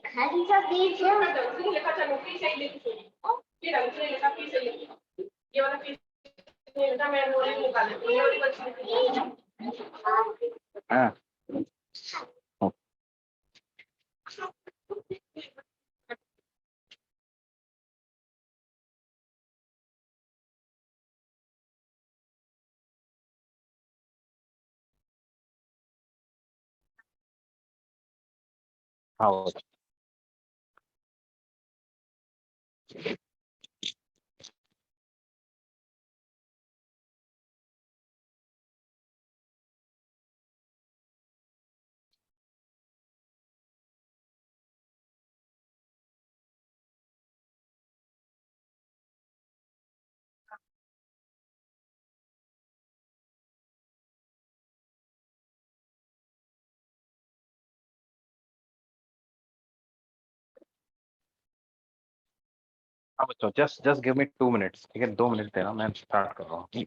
खाली सा पेज है उसने लिखा था नोटिस से लिख फिर उसने लिखा पी से लिख ये वाला पी से लिखा मैं वो निकाल ये वाली बच्ची हां हाँ हाँ बच्चों just just give me 2 minutes ठीक है 2 मिनट देना मैं स्टार्ट कर रहा हूँ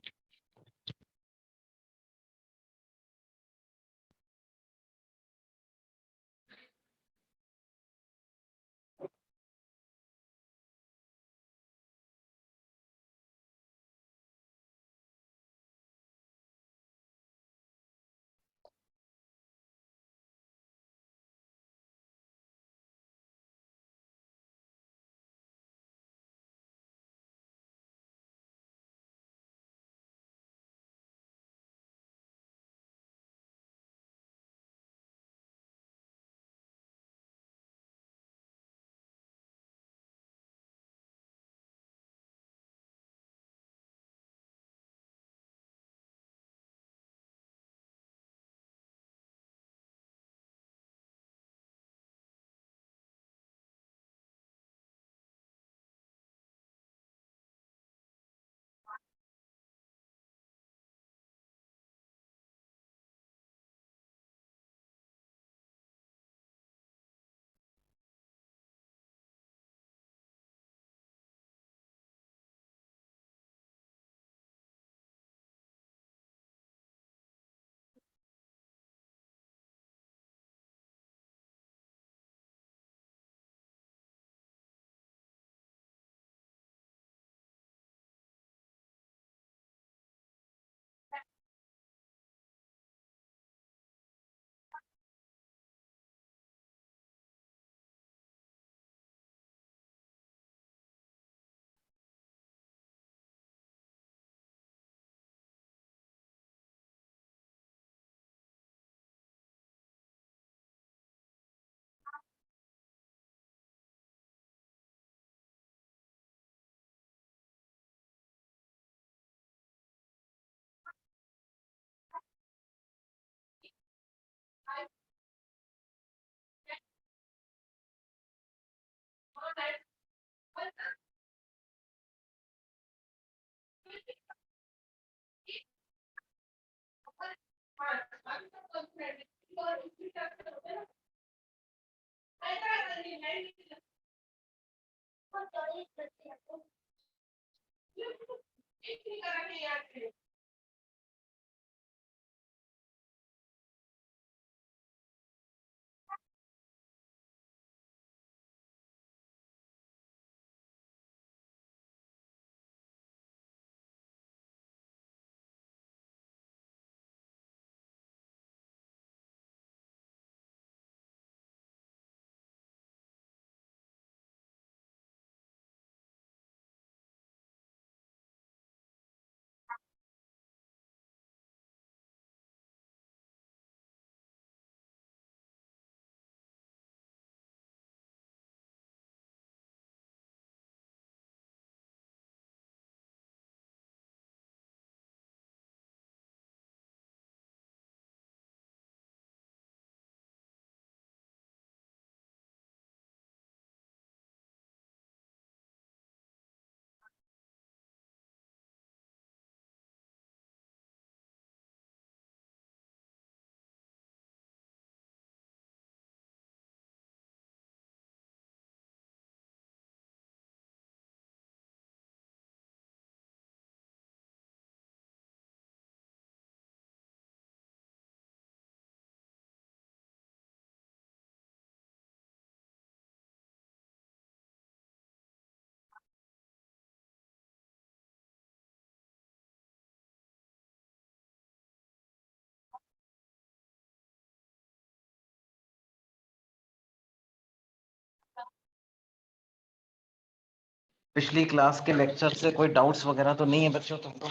पिछली क्लास के लेक्चर से कोई डाउट्स वगैरह तो नहीं है बच्चों तुमको?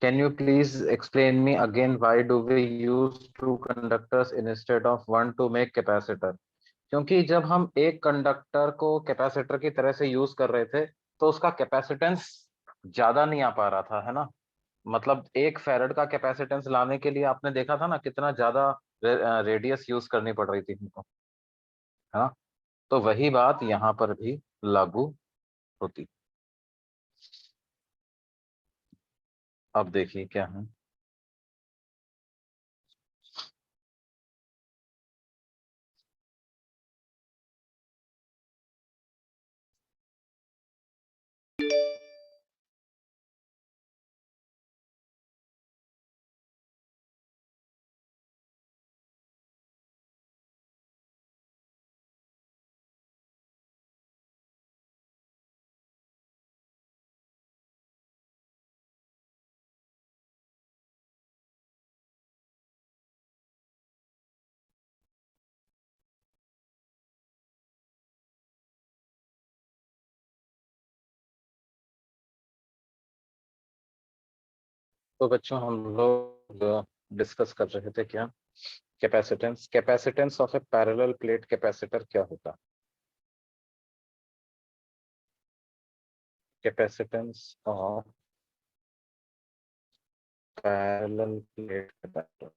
Can you please explain me again why do we use two conductors instead of one to make capacitor? क्योंकि जब हम एक कंडक्टर को कैपेसिटर की तरह से यूज कर रहे थे तो उसका कैपेसिटेंस ज्यादा नहीं आ पा रहा था, है ना। मतलब 1 फैरड का कैपेसिटेंस लाने के लिए आपने देखा था ना कितना ज्यादा रेडियस यूज करनी पड़ रही थी हमको, हाँ। तो वही बात यहाँ पर भी लागू होती। अब देखिए क्या है। तो बच्चों हम लोग डिस्कस कर रहे थे क्या, capacitance capacitance of A parallel plate capacitor क्या होता। Capacitance of parallel plate capacitor,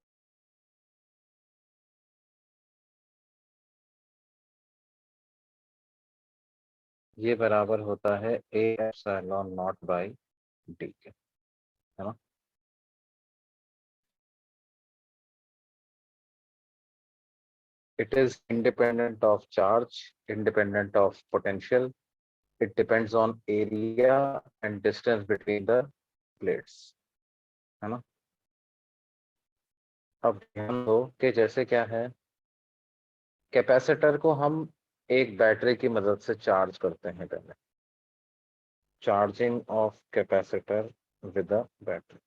ये बराबर होता है A epsilon not by D के, है ना। It is independent of charge, independent of potential. It depends on area and distance between the plates, है ना। अब ध्यान दो कि जैसे क्या है, कैपेसिटर को हम एक बैटरी की मदद से चार्ज करते हैं पहले, charging of capacitor with a battery.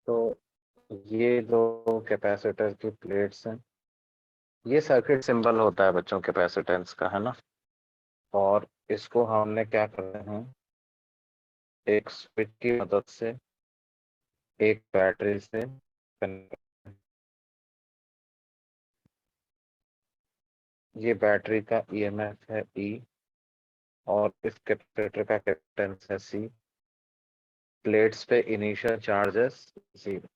तो ये दो कैपेसिटर की प्लेट्स हैं, ये सर्किट सिंबल होता है बच्चों कैपेसिटेंस का, है ना। और इसको हमने क्या करते हैं, एक स्विच की मदद से एक बैटरी से कनेक्ट। ये बैटरी का ईएमएफ है ई और इस कैपेसिटर का कैपेसिटेंस है सी। प्लेट्स पे initial charges 0।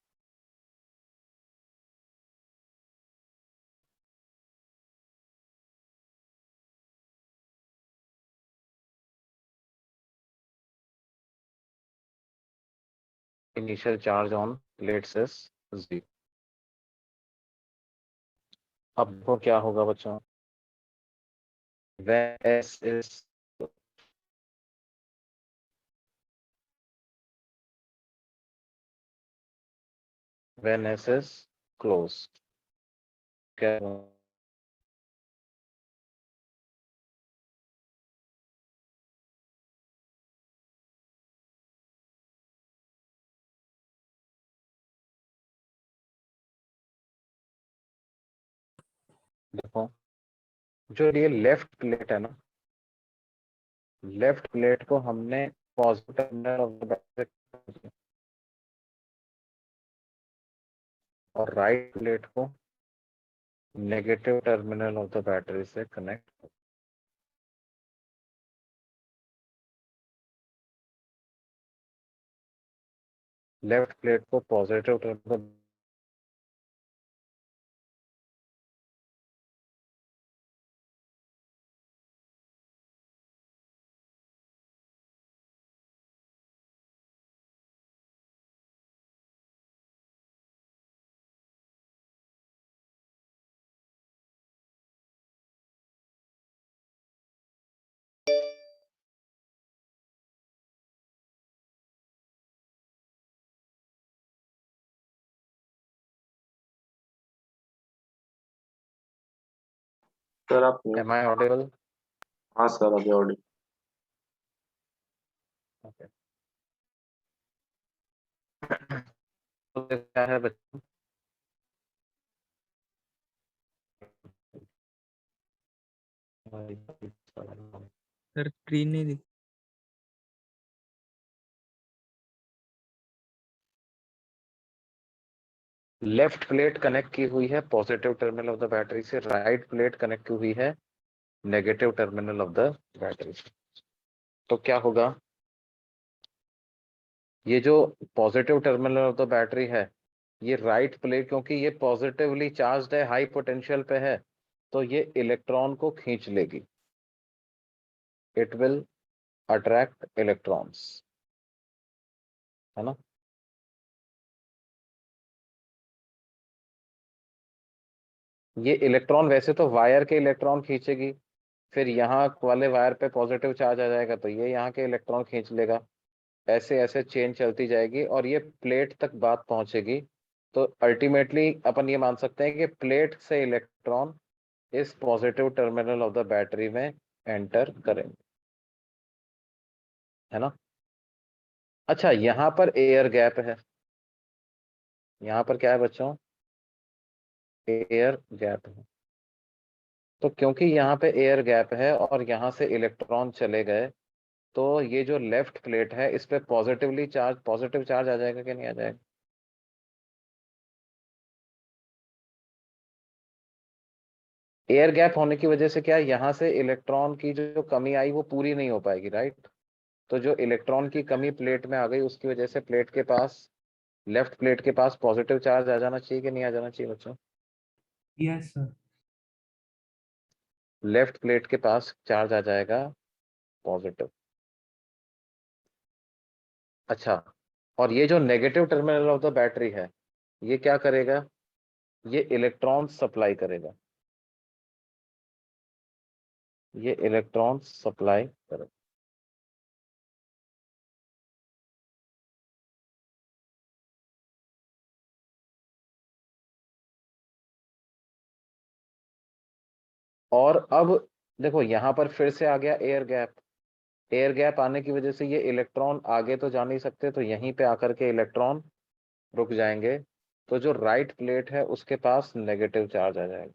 Initial charge on plates is 0। अब वो क्या होगा बच्चों, when S is when S is closed, क्या देखो, जो ये लेफ्ट प्लेट है ना, लेफ्ट प्लेट को हमने positive terminal of the battery और राइट प्लेट को negative terminal of the battery से कनेक्ट। लेफ्ट प्लेट को पॉजिटिव टर्मिनल सर आप म्यूट। Am I audible? हाँ सर अभी ऑडियो। Okay. तो क्या है बच्चों? सर स्क्रीन नहीं दिख। लेफ्ट प्लेट कनेक्ट की हुई है positive terminal of the battery से, राइट प्लेट कनेक्ट की हुई है negative terminal of the battery से। तो क्या होगा, ये जो positive terminal of the battery है, ये राइट प्लेट, क्योंकि ये पॉजिटिवली चार्ज्ड है, हाई पोटेंशियल पे है, तो ये इलेक्ट्रॉन को खींच लेगी। इट विल अट्रैक्ट इलेक्ट्रॉन्स, है ना। ये इलेक्ट्रॉन वैसे तो वायर के इलेक्ट्रॉन खींचेगी, फिर यहाँ वाले वायर पे पॉजिटिव चार्ज आ जाएगा तो ये यहाँ के इलेक्ट्रॉन खींच लेगा, ऐसे ऐसे चेन चलती जाएगी और ये प्लेट तक बात पहुंचेगी। तो अल्टीमेटली अपन ये मान सकते हैं कि प्लेट से इलेक्ट्रॉन इस positive terminal of the battery में एंटर करेंगे, है ना। अच्छा, यहाँ पर एयर गैप है, यहाँ पर क्या है बच्चों, एयर गैप है। तो क्योंकि यहाँ पे एयर गैप है और यहाँ से इलेक्ट्रॉन चले गए, तो ये जो लेफ्ट प्लेट है इस पे पॉजिटिव चार्ज आ जाएगा कि नहीं आ जाएगा। एयर गैप होने की वजह से क्या, यहाँ से इलेक्ट्रॉन की जो कमी आई वो पूरी नहीं हो पाएगी, राइट। तो जो इलेक्ट्रॉन की कमी प्लेट में आ गई उसकी वजह से प्लेट के पास, लेफ्ट प्लेट के पास पॉजिटिव चार्ज आ जाना चाहिए कि नहीं आ जाना चाहिए बच्चों। Yes sir. लेफ्ट प्लेट के पास चार्ज आ जाएगा पॉजिटिव। अच्छा, और ये जो negative terminal of the battery है, ये क्या करेगा, ये इलेक्ट्रॉन सप्लाई करेगा, ये इलेक्ट्रॉन सप्लाई करेगा। और अब देखो यहाँ पर फिर से आ गया एयर गैप। एयर गैप आने की वजह से ये इलेक्ट्रॉन आगे तो जा नहीं सकते, तो यहीं पे आकर के इलेक्ट्रॉन रुक जाएंगे। तो जो राइट प्लेट है उसके पास नेगेटिव चार्ज आ जाएगा,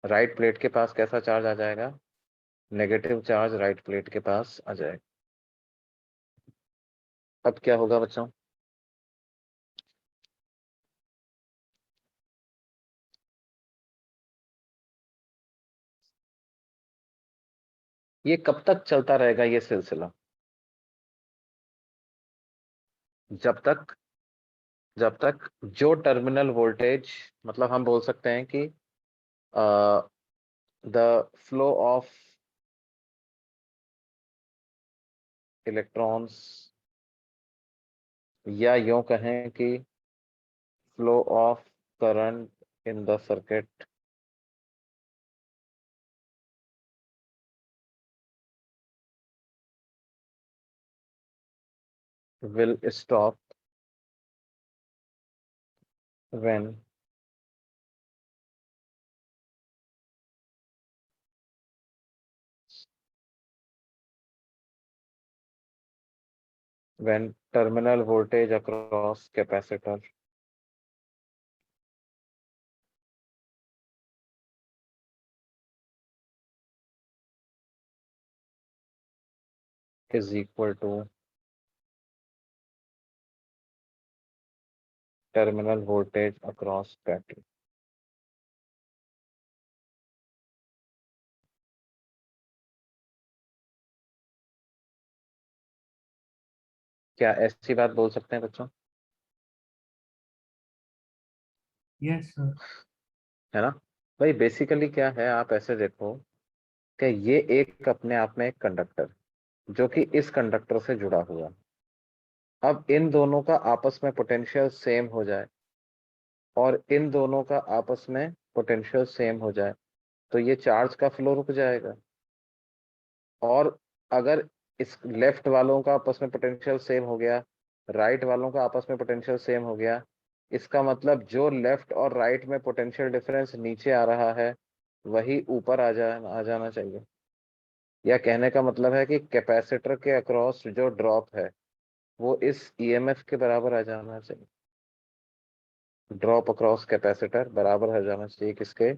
राइट प्लेट के पास कैसा चार्ज आ जाएगा, नेगेटिव चार्ज राइट प्लेट के पास आ जाएगा। अब क्या होगा बच्चों, ये कब तक चलता रहेगा ये सिलसिला, जब तक जो टर्मिनल वोल्टेज, मतलब हम बोल सकते हैं कि द फ्लो ऑफ इलेक्ट्रॉन्स, या यूं कहें कि flow of current in the circuit will stop when terminal voltage across capacitor is equal to terminal voltage across battery। क्या ऐसी बात बोल सकते हैं बच्चों, यस सर। है ना। भाई बेसिकली क्या है, आप ऐसे देखो कि ये एक अपने आप में एक कंडक्टर जो कि इस कंडक्टर से जुड़ा हुआ है। अब इन दोनों का आपस में पोटेंशियल सेम हो जाए और इन दोनों का आपस में पोटेंशियल सेम हो जाए तो ये चार्ज का फ्लो रुक जाएगा। और अगर इस लेफ्ट वालों का आपस में पोटेंशियल सेम हो गया, राइट वालों का आपस में पोटेंशियल सेम हो गया, इसका मतलब जो लेफ्ट और राइट में पोटेंशियल डिफरेंस नीचे आ रहा है वही ऊपर आ जाना चाहिए। या कहने का मतलब है कि कैपेसिटर के अक्रॉस जो ड्रॉप है वो इस ईएमएफ के बराबर आ जाना चाहिए। ड्रॉप अक्रॉस कैपेसिटर बराबर आ जाना चाहिए किसके?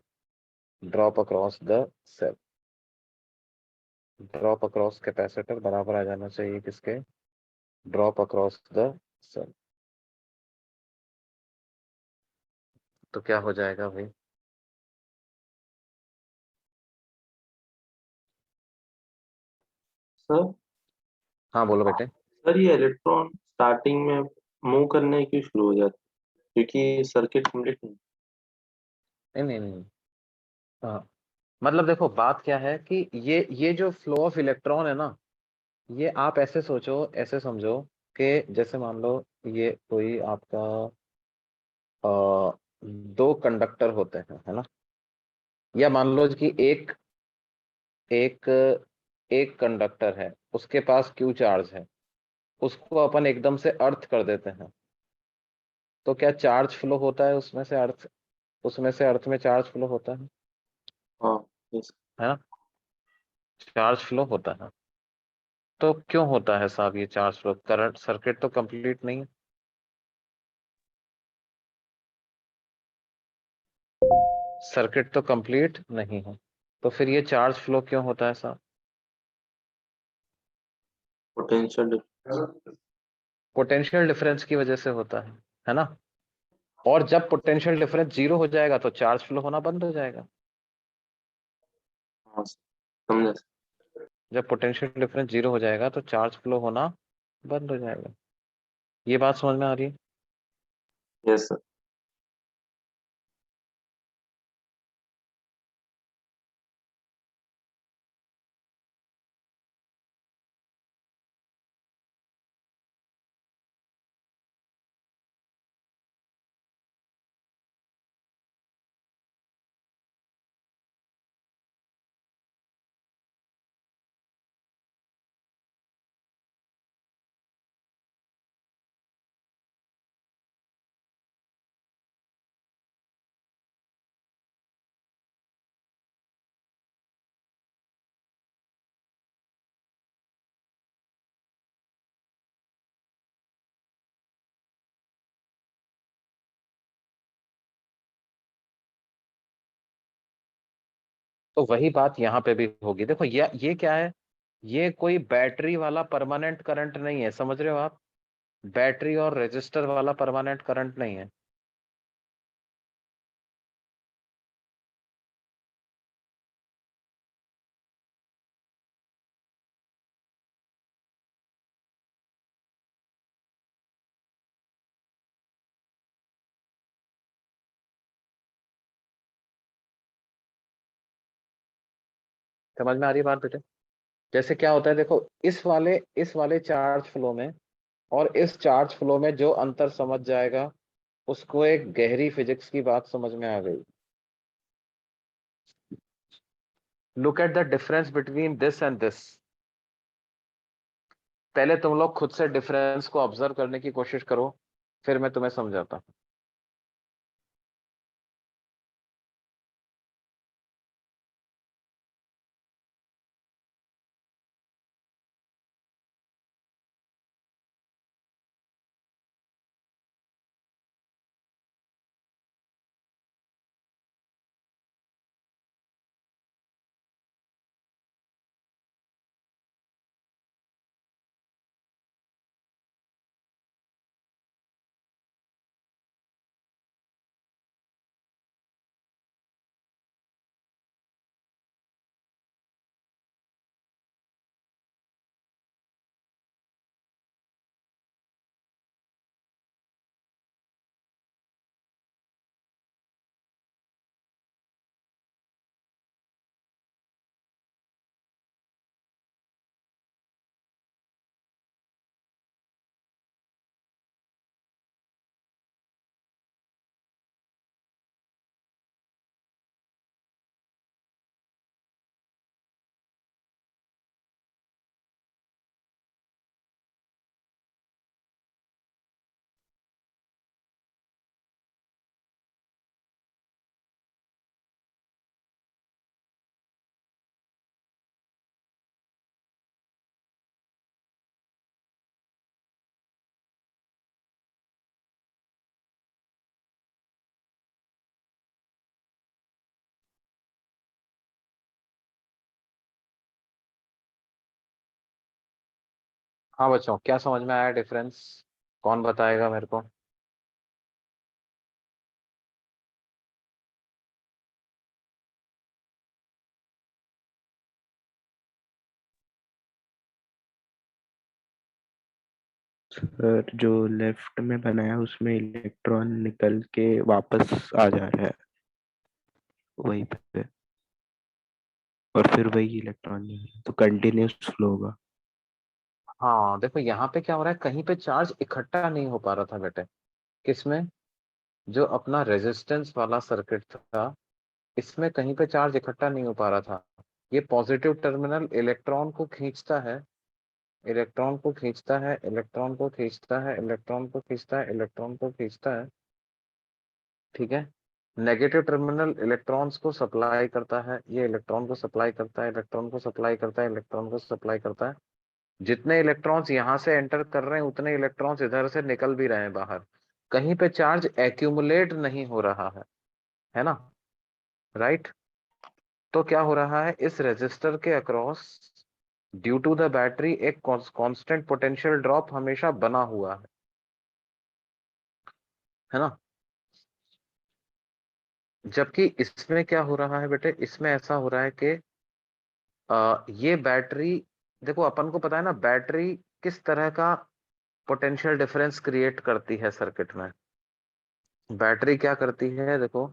Drop across the cell. Drop across capacitor बराबर आ जाना चाहिए किसके? Drop across the cell. तो क्या हो जाएगा भाई? सर हाँ बोलो बेटे। सर ये इलेक्ट्रॉन स्टार्टिंग में मूव करने क्यों शुरू हो जाते क्योंकि सर्किट कंप्लीट नहीं। नहीं। हाँ, मतलब देखो बात क्या है कि ये जो फ्लो ऑफ इलेक्ट्रॉन है ना, ये आप ऐसे सोचो, ऐसे समझो कि जैसे मान लो ये कोई आपका अ, दो कंडक्टर होते हैं, है ना? या मान लो कि एक एक कंडक्टर है, उसके पास क्यू चार्ज है, उसको अपन एकदम से अर्थ कर देते हैं, तो क्या चार्ज फ्लो होता है उसमें से अर्थ में चार्ज फ्लो होता हाँ यस। है ना? चार्ज फ्लो होता है। तो क्यों होता है साहब ये चार्ज फ्लो? करंट सर्किट तो कंप्लीट नहीं है। सर्किट तो कंप्लीट नहीं है, तो फिर ये चार्ज फ्लो क्यों होता है साहब? पोटेंशियल पोटेंशियल डिफरेंस की वजह से होता है ना? और जब पोटेंशियल डिफरेंस जीरो हो जाएगा तो चार्ज फ्लो होना बंद हो जाएगा। हाँ समझा। जब पोटेंशियल डिफरेंस जीरो हो जाएगा तो चार्ज फ्लो होना बंद हो जाएगा। ये बात समझ में आ रही है? Yes sir. तो वही बात यहाँ पे भी होगी। देखो ये क्या है? ये कोई बैटरी वाला परमानेंट करंट नहीं है, समझ रहे हो आप? बैटरी और रेजिस्टर वाला परमानेंट करंट नहीं है। समझ में आ रही है बात बेटे? जैसे क्या होता है देखो, इस वाले चार्ज फ्लो में और इस चार्ज फ्लो में जो अंतर समझ जाएगा उसको एक गहरी फिजिक्स की बात समझ में आ गई। Look at the difference between this and this. पहले तुम लोग खुद से डिफरेंस को ऑब्जर्व करने की कोशिश करो, फिर मैं तुम्हें समझाता हूँ। हाँ बच्चों, क्या समझ में आया डिफरेंस? कौन बताएगा मेरे को? सर जो लेफ्ट में बनाया उसमें इलेक्ट्रॉन निकल के वापस आ जा रहा है वहीं पे, और फिर वही इलेक्ट्रॉन नहीं है, तो कंटिन्यूस फ्लो होगा। हाँ देखो, यहाँ पे क्या हो रहा है, कहीं पे चार्ज इकट्ठा नहीं हो पा रहा था बेटे। किसमें? जो अपना रेजिस्टेंस वाला सर्किट था, इसमें कहीं पे चार्ज इकट्ठा नहीं हो पा रहा था। ये पॉजिटिव टर्मिनल इलेक्ट्रॉन को खींचता है, इलेक्ट्रॉन को खींचता है, इलेक्ट्रॉन को खींचता है, इलेक्ट्रॉन को खींचता है, इलेक्ट्रॉन को खींचता है। ठीक है। नेगेटिव टर्मिनल इलेक्ट्रॉन्स को सप्लाई करता है, ये इलेक्ट्रॉन को सप्लाई करता है, इलेक्ट्रॉन को सप्लाई करता है, इलेक्ट्रॉन को सप्लाई करता है। जितने इलेक्ट्रॉन्स यहाँ से एंटर कर रहे हैं उतने इलेक्ट्रॉन्स इधर से निकल भी रहे हैं बाहर। कहीं पे चार्ज एक्यूमुलेट नहीं हो रहा है ना? राइट। तो क्या हो रहा है, इस रेजिस्टर के across due to the battery एक कांस्टेंट पोटेंशियल ड्रॉप हमेशा बना हुआ है ना? जबकि इसमें क्या हो रहा है बेटे, इसमें ऐसा हो रहा है कि ये बैटरी, देखो अपन को पता है ना बैटरी किस तरह का पोटेंशियल डिफरेंस क्रिएट करती है सर्किट में। बैटरी क्या करती है देखो,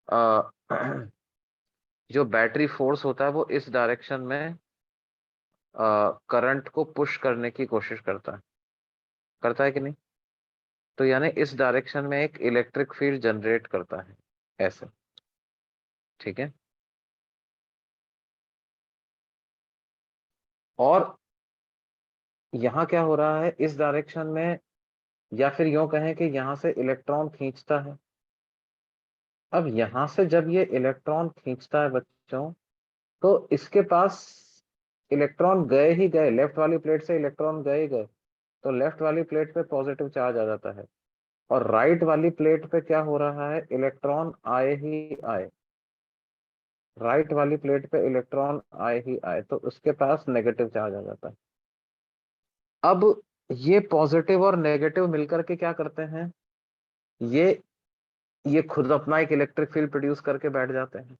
अ, जो बैटरी फोर्स होता है वो इस डायरेक्शन में करंट को पुश करने की कोशिश करता है कि नहीं? तो यानी इस डायरेक्शन में एक इलेक्ट्रिक फील्ड जनरेट करता है ऐसे। ठीक है। और यहाँ क्या हो रहा है, इस डायरेक्शन में, या फिर यूं कहें कि यहाँ से इलेक्ट्रॉन खींचता है। अब यहाँ से जब ये इलेक्ट्रॉन खींचता है बच्चों, तो इसके पास इलेक्ट्रॉन गए ही गए, लेफ्ट वाली प्लेट से इलेक्ट्रॉन गए ही गए, तो लेफ्ट वाली प्लेट पे पॉजिटिव चार्ज आ जाता है। और राइट वाली प्लेट पे क्या हो रहा है, इलेक्ट्रॉन आए ही आए, राइट वाली प्लेट पे इलेक्ट्रॉन आए ही आए, तो उसके पास नेगेटिव चार्ज आ जाता है। अब ये पॉजिटिव और नेगेटिव मिलकर के क्या करते हैं, ये ये खुद अपना एक इलेक्ट्रिक फील्ड प्रोड्यूस करके बैठ जाते हैं,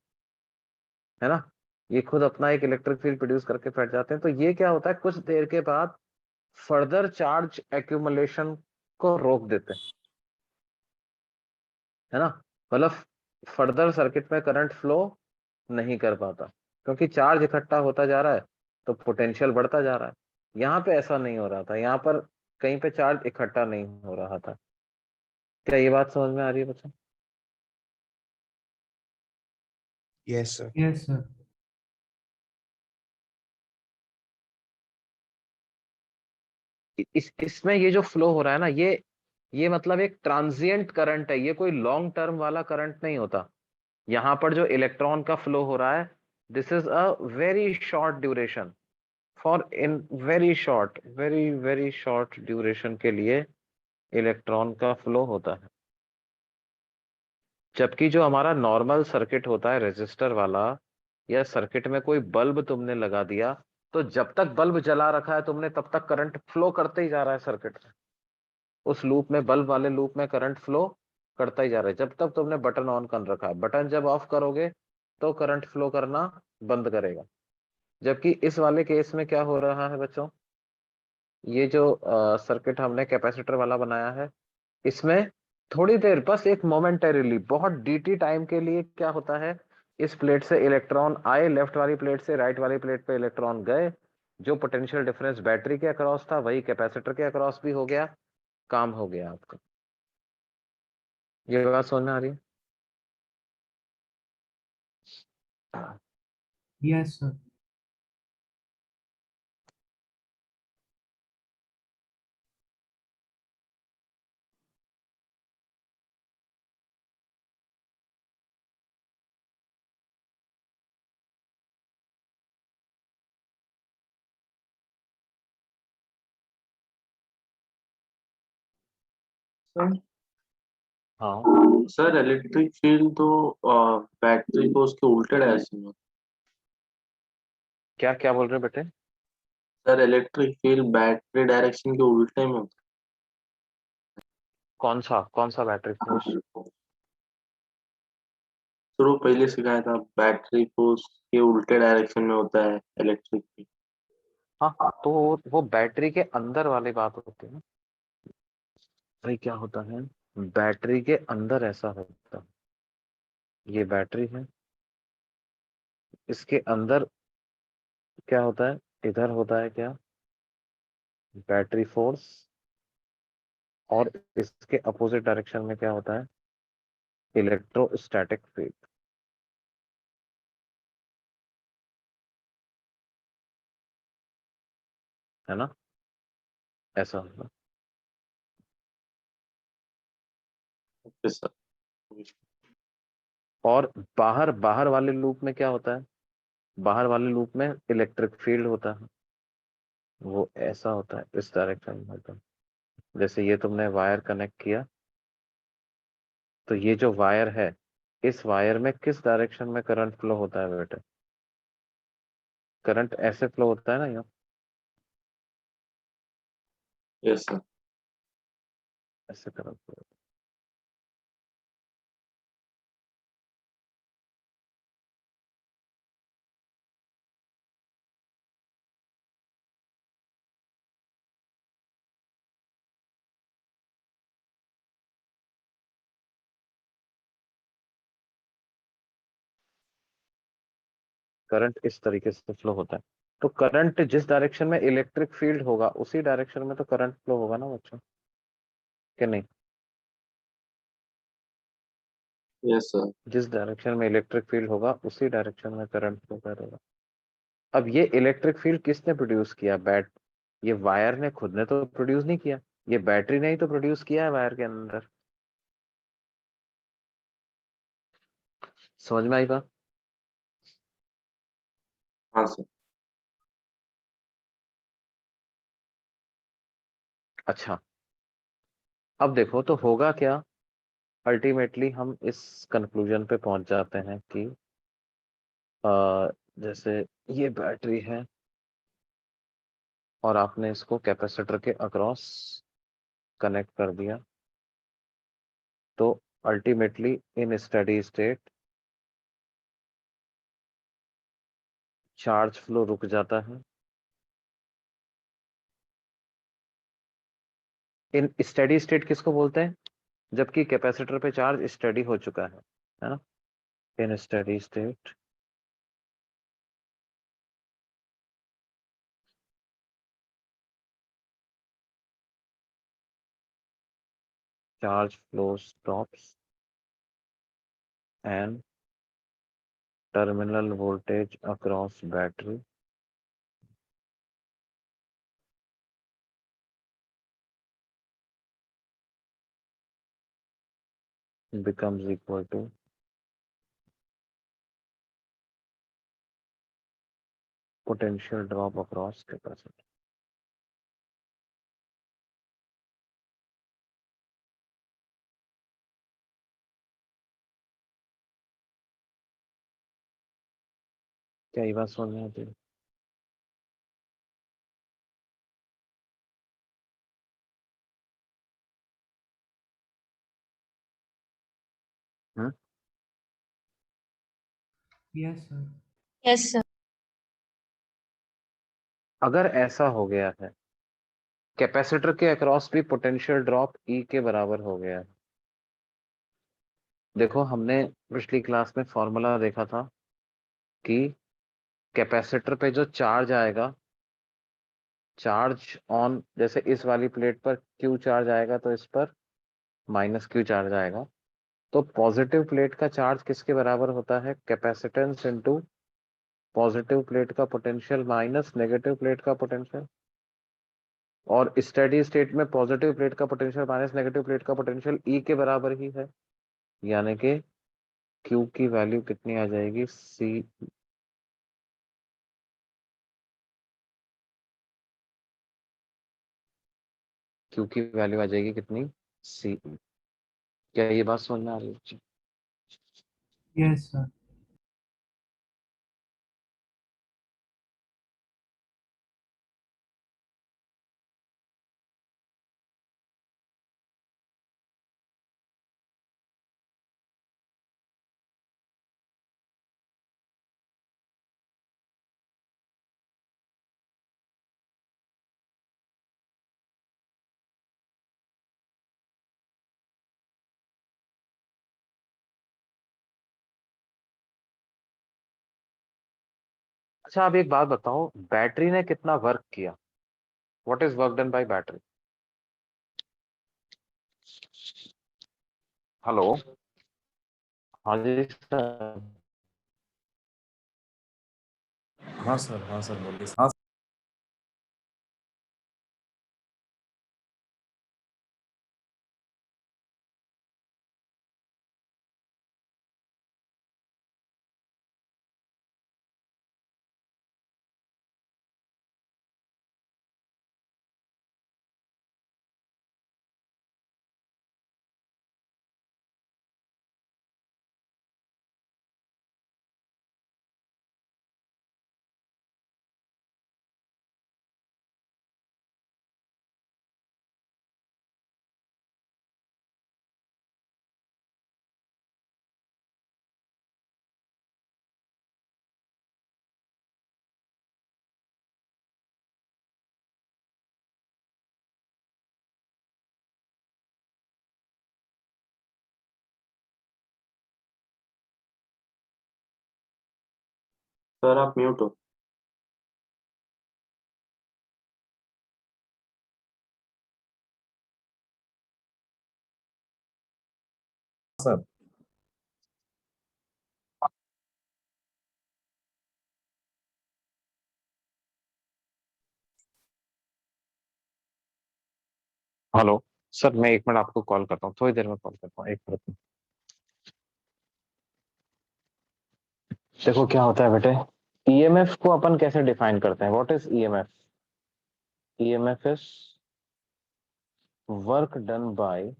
है ना? ये खुद अपना एक इलेक्ट्रिक फील्ड प्रोड्यूस करके बैठ जाते हैं। तो ये क्या होता है, कुछ देर के बाद फर्दर चार्ज एक्यूमुलेशन को रोक देते हैं, है ना? मतलब फर्दर सर्किट में करंट फ्लो नहीं कर पाता, क्योंकि चार्ज इकट्ठा होता जा रहा है तो पोटेंशियल बढ़ता जा रहा है। यहाँ पे ऐसा नहीं हो रहा था, यहाँ पर कहीं पे चार्ज इकट्ठा नहीं हो रहा था। क्या ये बात समझ में आ रही है बच्चों? Yes, sir. Yes, sir. इसमें ये जो फ्लो हो रहा है ना, ये मतलब एक ट्रांजिएंट करंट है, ये कोई लॉन्ग टर्म वाला करंट नहीं होता। यहाँ पर जो इलेक्ट्रॉन का फ्लो हो रहा है, this is a very short duration, for in very very short duration के लिए इलेक्ट्रॉन का फ्लो होता है। जबकि जो हमारा नॉर्मल सर्किट होता है रेजिस्टर वाला, या सर्किट में कोई बल्ब तुमने लगा दिया, तो जब तक बल्ब जला रखा है तुमने तब तक करंट फ्लो करते ही जा रहा है सर्किट में। उस लूप में, बल्ब वाले लूप में करंट फ्लो करता ही जा रहा है जब तक तुमने बटन ऑन कर रखा है। बटन जब ऑफ करोगे तो करंट फ्लो करना बंद करेगा। जबकि इस वाले केस में क्या हो रहा है बच्चों, ये जो सर्किट हमने कैपेसिटर वाला बनाया है, इसमें थोड़ी देर, बस एक मोमेंटरीली, बहुत डीटी टाइम के लिए क्या होता है, इस प्लेट से इलेक्ट्रॉन आए, लेफ्ट वाली प्लेट से राइट वाली प्लेट पे इलेक्ट्रॉन गए। जो पोटेंशियल डिफरेंस बैटरी के अक्रॉस था वही कैपेसिटर के अक्रॉस भी हो गया, काम हो गया आपका। ये बात समझ में आ रही है? Yes, sir. हाँ, सर इलेक्ट्रिक फील्ड तो बैटरी को उसके उल्टे डायरेक्शन में। क्या क्या बोल रहे हो बेटे? Sir electric field battery direction के उल्टे में होता कौन सा बैटरी फोर्स? है। शुरू पहले सिखाया था, बैटरी फोर्स के उल्टे डायरेक्शन में होता है इलेक्ट्रिक फील्ड। हाँ, तो वो बैटरी के अंदर वाली बात होती है ना भाई। क्या होता है, बैटरी के अंदर ऐसा होता है, ये बैटरी है, इसके अंदर क्या होता है, इधर होता है क्या, बैटरी फोर्स, और इसके अपोजिट डायरेक्शन में क्या होता है, इलेक्ट्रोस्टैटिक फील्ड, है ना, ऐसा होगा। Okay sir. और बाहर बाहर वाले लूप में क्या होता है, बाहर वाले लूप में इलेक्ट्रिक फील्ड होता है, वो ऐसा होता है, इस डायरेक्शन में होता है। जैसे ये तुमने वायर कनेक्ट किया, तो ये जो वायर है, इस वायर में किस डायरेक्शन में करंट फ्लो होता है बेटे? करंट ऐसे फ्लो होता है ना, यहाँ यस सर। ऐसे करंट फ्लो। करंट इस तरीके से फ्लो होता है। तो करंट जिस डायरेक्शन में इलेक्ट्रिक फील्ड होगा, उसी डायरेक्शन में तो करंट फ्लो होगा ना बच्चों, कि नहीं? Yes sir. जिस डायरेक्शन में इलेक्ट्रिक फील्ड होगा, उसी डायरेक्शन में करंट फ्लो करेगा। अब ये इलेक्ट्रिक फील्ड किसने प्रोड्यूस किया? ये वायर ने खुद ने तो प्रोड्यूस नहीं किया, ये बैटरी ने ही तो प्रोड्यूस किया है वायर के अंदर। समझ में आई बात? हाँ सर। अच्छा, अब देखो तो होगा क्या, अल्टीमेटली हम इस कंक्लूजन पे पहुंच जाते हैं कि जैसे ये बैटरी है और आपने इसको कैपेसिटर के अक्रॉस कनेक्ट कर दिया, तो अल्टीमेटली इन स्टेडी स्टेट चार्ज फ्लो रुक जाता है। इन स्टेडी स्टेट किसको बोलते हैं? जबकि कैपेसिटर पे चार्ज स्टडी हो चुका है ना। In steady state charge flow stops and terminal voltage across battery becomes equal to potential drop across capacitor। क्या ये बात समझ में आती है? हम्म? Yes, sir. Yes, sir. अगर ऐसा हो गया है, कैपेसिटर के अक्रॉस भी पोटेंशियल ड्रॉप ई के बराबर हो गया है। देखो हमने पिछली क्लास में फॉर्मूला देखा था कि कैपेसिटर पे जो चार्ज आएगा, चार्ज ऑन, जैसे इस वाली प्लेट पर क्यू चार्ज आएगा तो इस पर माइनस क्यू चार्ज आएगा। तो पॉजिटिव प्लेट का चार्ज किसके बराबर होता है? कैपेसिटेंस इनटू पॉजिटिव प्लेट का पोटेंशियल माइनस नेगेटिव प्लेट का पोटेंशियल। और स्टेडी स्टेट में पॉजिटिव प्लेट का पोटेंशियल माइनस नेगेटिव प्लेट का पोटेंशियल ई के बराबर ही है, यानी कि क्यू की वैल्यू कितनी आ जाएगी? सी। क्यू की वैल्यू आ जाएगी कितनी? सी। क्या ये बात समझ में आ रही है? Yes, sir. अच्छा आप एक बात बताओ, बैटरी ने कितना वर्क किया? What is work done by battery? Hello. हाँ जी सर। हाँ सर, हाँ सर, बोलिए। हाँ सर आप म्यूट हो। सर। हेलो सर, मैं 1 मिनट आपको कॉल करता हूँ, थोड़ी देर में कॉल करता हूँ, 1 मिनट। देखो क्या होता है बेटे, ईएमएफ को अपन कैसे डिफाइन करते हैं? What is EMF? EMF is work done bye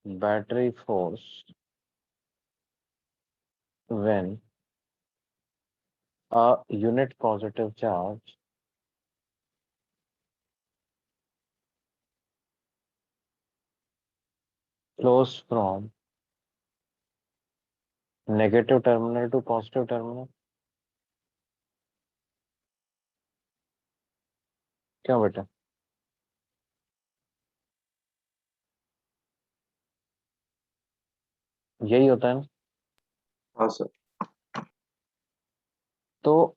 battery force when a unit positive charge flows from negative terminal to positive terminal। क्यों बेटा? यही होता है ना? हाँ सर। तो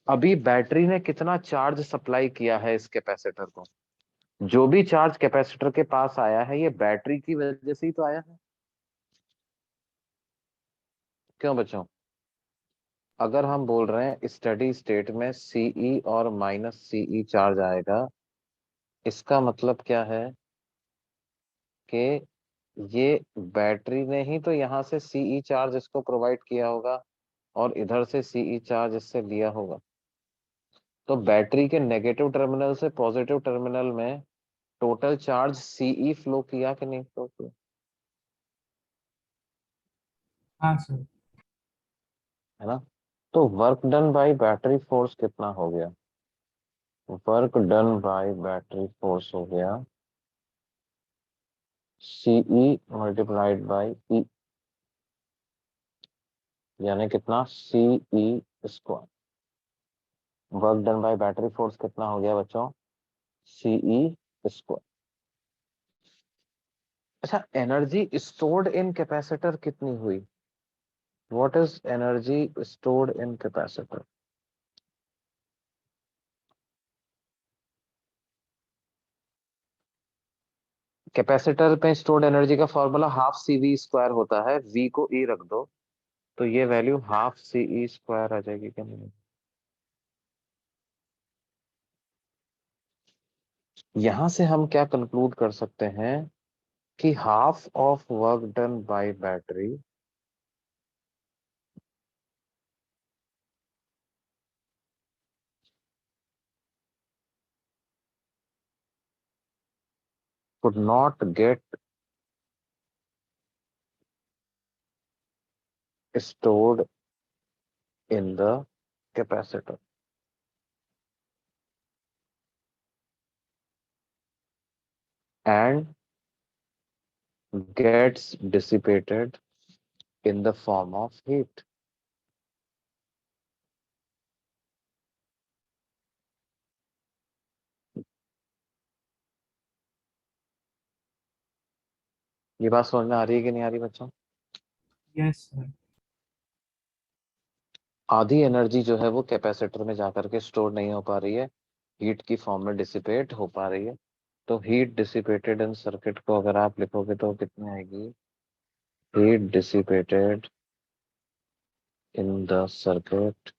अभी बैटरी ने कितना चार्ज सप्लाई किया है इस कैपेसिटर को? जो भी चार्ज कैपेसिटर के पास आया है, ये बैटरी की वजह से ही तो आया है। क्यों बच्चों? अगर हम बोल रहे हैं स्टडी स्टेट में सीई और माइनस सीई चार्ज आएगा, इसका मतलब क्या है कि ये बैटरी ने ही तो यहाँ से सीई चार्ज इसको प्रोवाइड किया होगा और इधर से सीई चार्ज इससे लिया होगा। तो बैटरी के नेगेटिव टर्मिनल से पॉजिटिव टर्मिनल में टोटल चार्ज सीई फ्लो किया कि नहीं फ्लो किया? हाँ सर। है ना? तो work done by battery force कितना हो गया? Work done by battery force हो गया सीई मल्टीप्लाइड बाय ई, यानी कितना? CE square. Work done by battery force कितना हो गया बच्चों? CE square. अच्छा, एनर्जी स्टोर्ड इन कैपेसिटर कितनी हुई? What is energy stored in capacitor? Capacitor पे स्टोर्ड एनर्जी का formula half C V square होता है, वी को ई रख दो तो ये value half C E square आ जाएगी क्या? नहीं, यहां से हम क्या कंक्लूड कर सकते हैं कि half of work done by battery could not get stored in the capacitor and gets dissipated in the form of heat। ये बात समझ में आ रही है कि नहीं आ रही बच्चों? Yes sir. आधी एनर्जी जो है वो कैपेसिटर में जाकर के स्टोर नहीं हो पा रही है, हीट की फॉर्म में डिसिपेट हो पा रही है। तो हीट डिसिपेटेड इन सर्किट को अगर आप लिखोगे तो कितनी आएगी? Heat dissipated in the circuit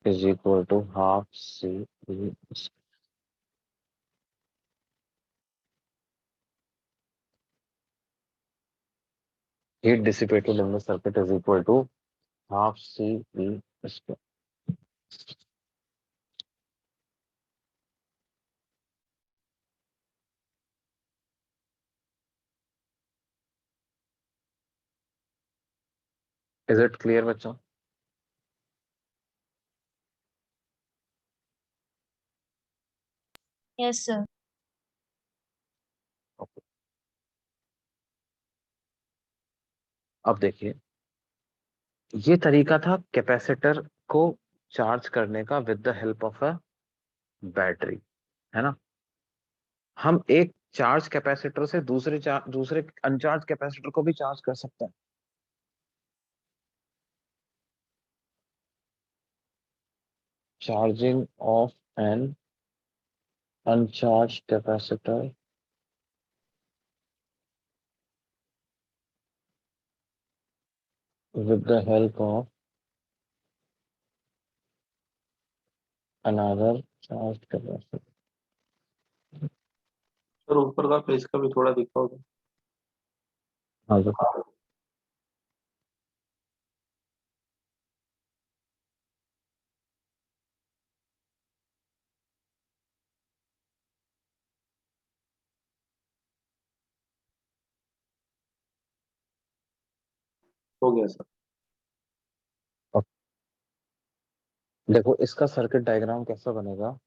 is equal to half CV. Heat dissipated in the circuit is equal to half CV square. Is it clear, बच्चों? Yes, sir. Okay. अब देखिए, ये तरीका था कैपेसिटर को चार्ज करने का with the help of a battery, है ना। हम एक चार्ज कैपेसिटर से दूसरे अनचार्ज कैपेसिटर को भी चार्ज कर सकते हैं। Charging of an uncharged capacitor with the help of another charged capacitor. Sir ऊपर का पेज का भी थोड़ा दिखाओगे? हाँ जी। हो गया सर। देखो इसका सर्किट डायग्राम कैसा बनेगा।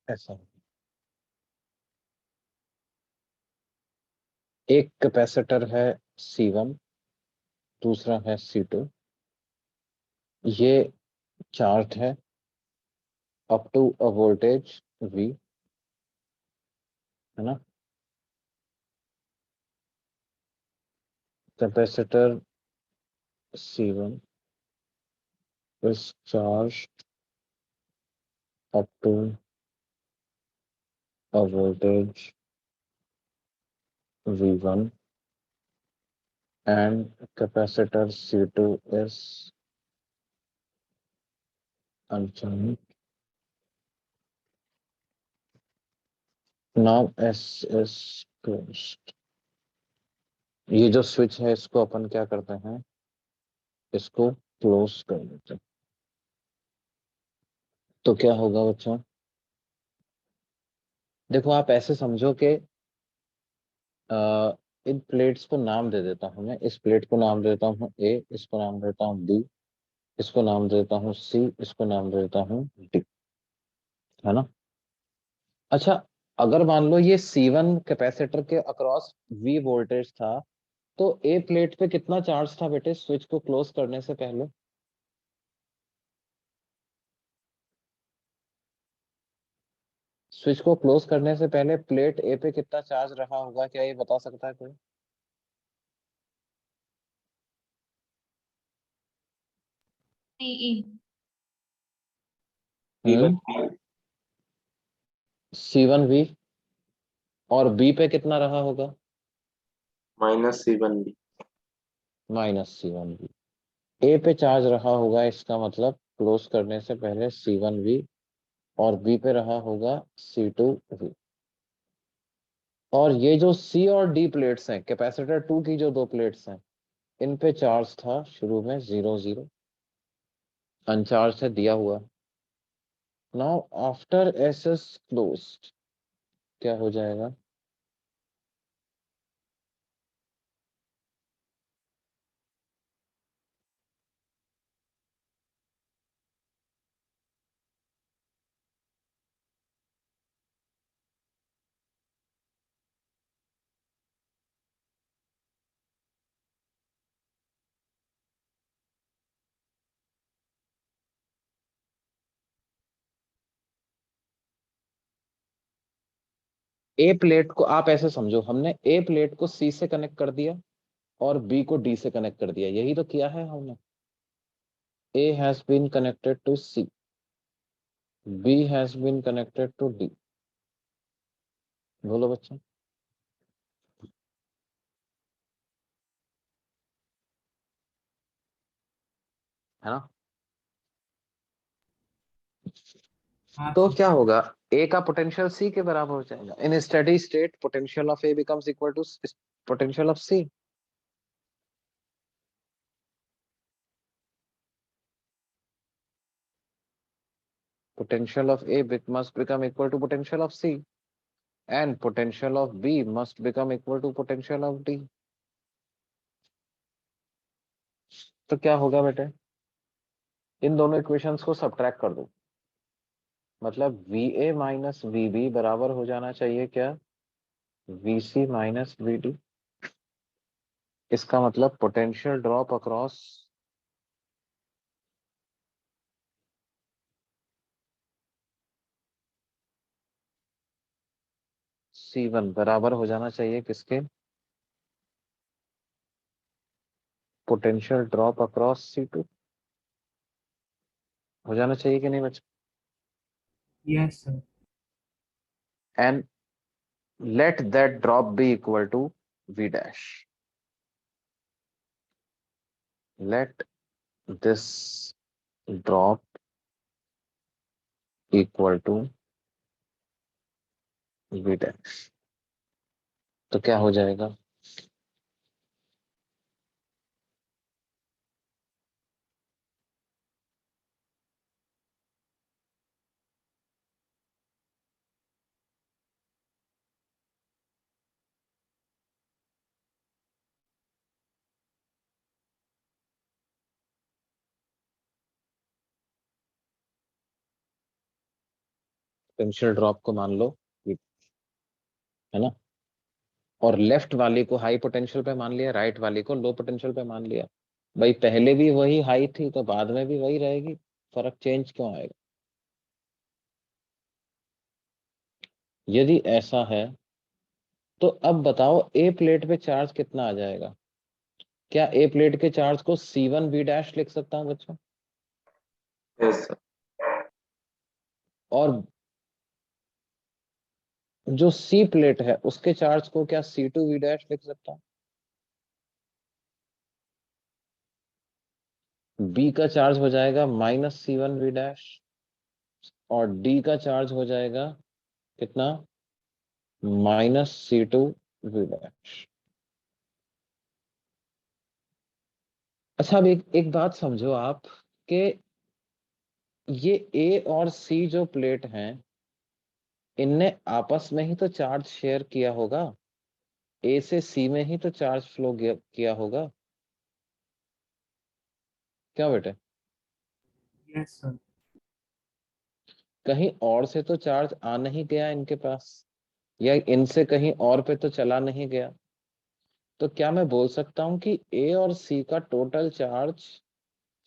ऐसा एक कैपेसिटर है C1, दूसरा है C2। ये चार्ज है up to a voltage V, है ना। Capacitor C1 is charged up to a voltage V1 and capacitor C2 is uncharged. Now S is closed. ये जो स्विच है इसको अपन क्या करते हैं, इसको क्लोज कर देते हैं। तो क्या होगा बच्चों, देखो आप ऐसे समझो कि इन प्लेट्स को नाम दे देता हूं मैं। इस प्लेट को नाम देता हूं A, इसको नाम देता हूं B, इसको नाम देता हूं C, इसको नाम देता हूं D, है ना। अच्छा, अगर मान लो ये C1 कैपेसिटर के अक्रॉस V वोल्टेज था, तो A प्लेट पे कितना चार्ज था बेटे स्विच को क्लोज करने से पहले? स्विच को क्लोज करने से पहले प्लेट ए पे कितना चार्ज रहा होगा, क्या ये बता सकता है कोई? CE. C1V और बी पे कितना रहा होगा? -C1V। -C1V। ए पे चार्ज रहा होगा, इसका मतलब क्लोज करने से पहले C1V और बी पे रहा होगा C2V। और ये जो सी और डी प्लेट्स हैं, कैपेसिटर 2 की जो दो प्लेट्स हैं, इन पे चार्ज था शुरू में 0 0, अनचार्ज है दिया हुआ। Now after S S closed क्या हो जाएगा? ए प्लेट को आप ऐसे समझो, हमने ए प्लेट को सी से कनेक्ट कर दिया और बी को डी से कनेक्ट कर दिया, यही तो किया है हमने। A has been connected to C, B has been connected to D। बोलो बच्चा। है ना? हाँ तो सर। क्या होगा? A का पोटेंशियल C के बराबर हो जाएगा। In steady state potential of A becomes equal to potential of C। Potential of A must become equal to potential of C, and potential of B must become equal to potential of D। तो क्या होगा बेटे? इन दोनों equations को subtract कर दो, मतलब VA minus VB बराबर हो जाना चाहिए क्या? VC minus VD। इसका मतलब पोटेंशियल ड्रॉप अक्रॉस C1 बराबर हो जाना चाहिए किसके? Potential drop across C2। हो जाना चाहिए कि नहीं बच्चा? Yes sir. And let that drop be equal to V dash. Let this drop equal to V dash. तो क्या हो जाएगा? पोटेंशियल ड्रॉप को मान लो V, है ना? और लेफ्ट वाली को हाई पोटेंशियल पे मान लिया, राइट वाली को लो पोटेंशियल पे मान लिया। भाई पहले भी वही हाई थी तो बाद में भी वही रहेगी, फर्क चेंज क्यों आएगा? यदि ऐसा है तो अब बताओ ए प्लेट पे चार्ज कितना आ जाएगा? क्या ए प्लेट के चार्ज को C1 V डैश लिख सकता हूँ बच्चों? Yes sir. और जो सी प्लेट है उसके चार्ज को क्या C2 V डैश लिख सकता हूँ? बी का चार्ज हो जाएगा -C1 V डैश और डी का चार्ज हो जाएगा कितना? -C2 V dash. अच्छा अब एक बात समझो आप कि ये ए और सी जो प्लेट हैं, इनने आपस में ही तो चार्ज शेयर किया होगा, ए से सी में ही तो चार्ज फ्लो किया होगा। क्या बेटे? Yes sir. कहीं और से तो चार्ज आ नहीं गया इनके पास, या इनसे कहीं और पे तो चला नहीं गया। तो क्या मैं बोल सकता हूँ कि ए और सी का टोटल चार्ज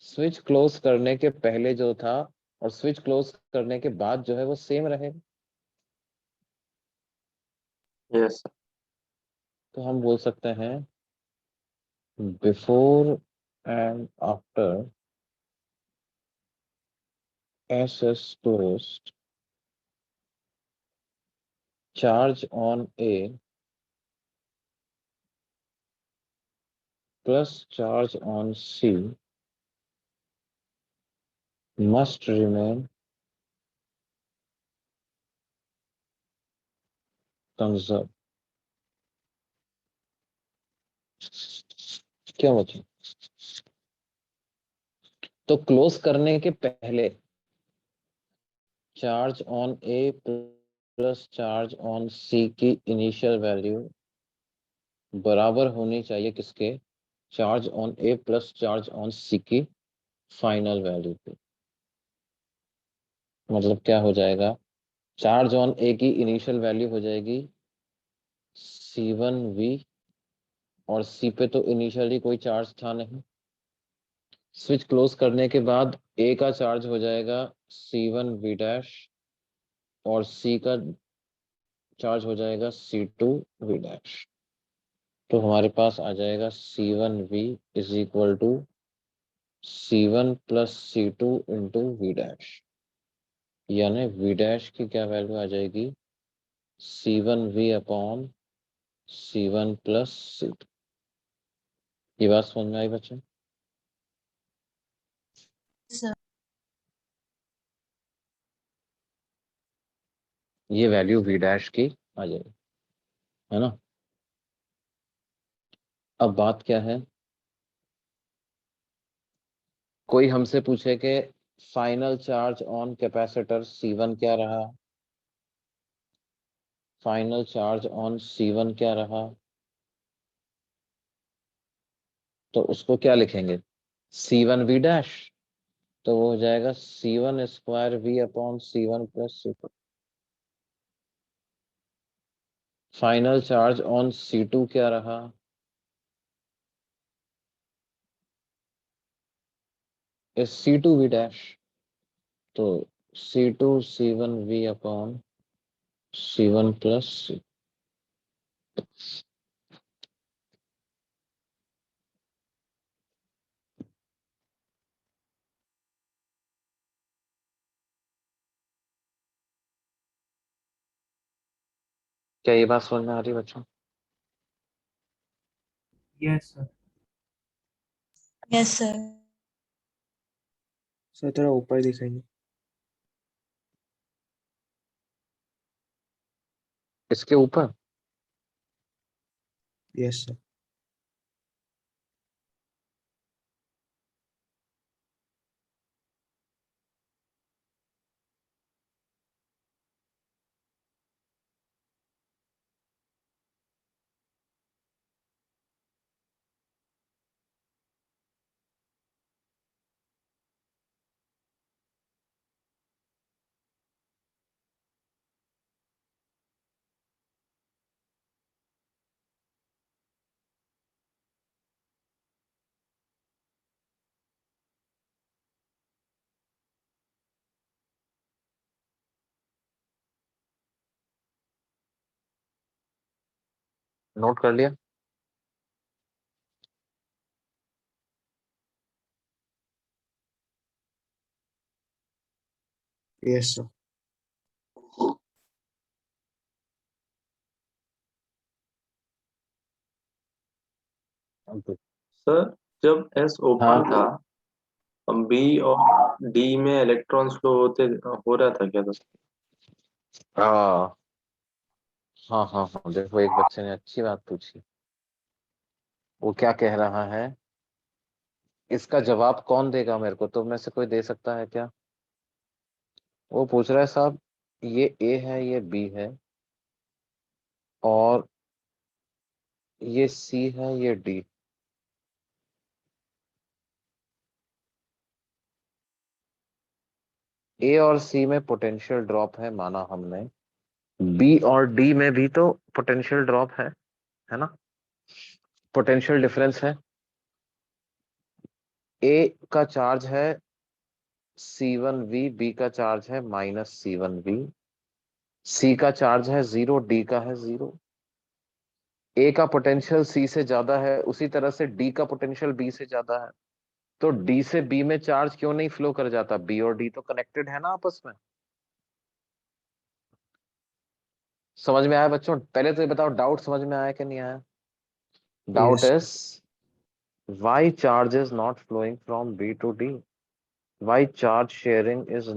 स्विच क्लोज करने के पहले जो था और स्विच क्लोज करने के बाद जो है वो सेम रहेगा? Yes sir. तो हम बोल सकते हैं before and after SS closed, charge on A plus charge on C must remain conserved। क्यों बच्चों? तो क्लोज करने के पहले charge on A plus charge on C की इनिशियल वैल्यू बराबर होनी चाहिए किसके? Charge on A plus charge on C की फाइनल वैल्यू पे। मतलब क्या हो जाएगा? चार्ज ऑन ए की इनिशियल वैल्यू हो जाएगी C1V, और सी पे तो इनिशियली कोई चार्ज था नहीं। स्विच क्लोज करने के बाद ए का चार्ज हो जाएगा C1V डैश, और सी का चार्ज हो जाएगा C2V डैश। तो हमारे पास आ जाएगा C1V is equal to C1 plus C2 into V dash, यानी V डैश की क्या वैल्यू आ जाएगी? C1V upon C1 plus C2। ये बात समझ में आई बच्चों? सर। ये वैल्यू V डैश की आ जाएगी, है ना? अब बात क्या है, कोई हमसे पूछे कि final charge on capacitor C1 क्या रहा, फाइनल चार्ज ऑन C1 क्या रहा, तो उसको क्या लिखेंगे? C1V dash. तो वो हो जाएगा C1 square V upon C1 plus C2। Final charge on C2 क्या रहा? इस C2V डैश। तो C2 C1V upon C1 plus C। क्या ये बात समझ में आ रही है बच्चों? Yes, sir. Yes sir. Sir थोड़ा ऊपर दिखाइए। इसके ऊपर यस सर। नोट कर लिया? Yes sir. सर जब एस ओपन हाँ था, बी और डी में इलेक्ट्रॉन फ्लो होते हो रहा था क्या था? हाँ हाँ हाँ हाँ, देखो एक बच्चे ने अच्छी बात पूछी। वो क्या कह रहा है, इसका जवाब कौन देगा मेरे को? तो में से कोई दे सकता है क्या? वो पूछ रहा है साहब, ये ए है, ये बी है, और ये सी है, ये डी। ए और सी में पोटेंशियल ड्रॉप है माना हमने, बी और डी में भी तो पोटेंशियल ड्रॉप है ना? पोटेंशियल डिफरेंस है। ए का चार्ज है C1V, बी का चार्ज है -C1V, सी का चार्ज है 0, डी का है 0। ए का पोटेंशियल सी से ज्यादा है, उसी तरह से डी का पोटेंशियल बी से ज्यादा है। तो डी से बी में चार्ज क्यों नहीं फ्लो कर जाता? बी और डी तो कनेक्टेड है ना आपस में। समझ में आया बच्चों? पहले तो ये बताओ, डाउट समझ में आया कि नहीं आया? Doubt yes. Is why charge is not flowing from B to D? Why charge sharing is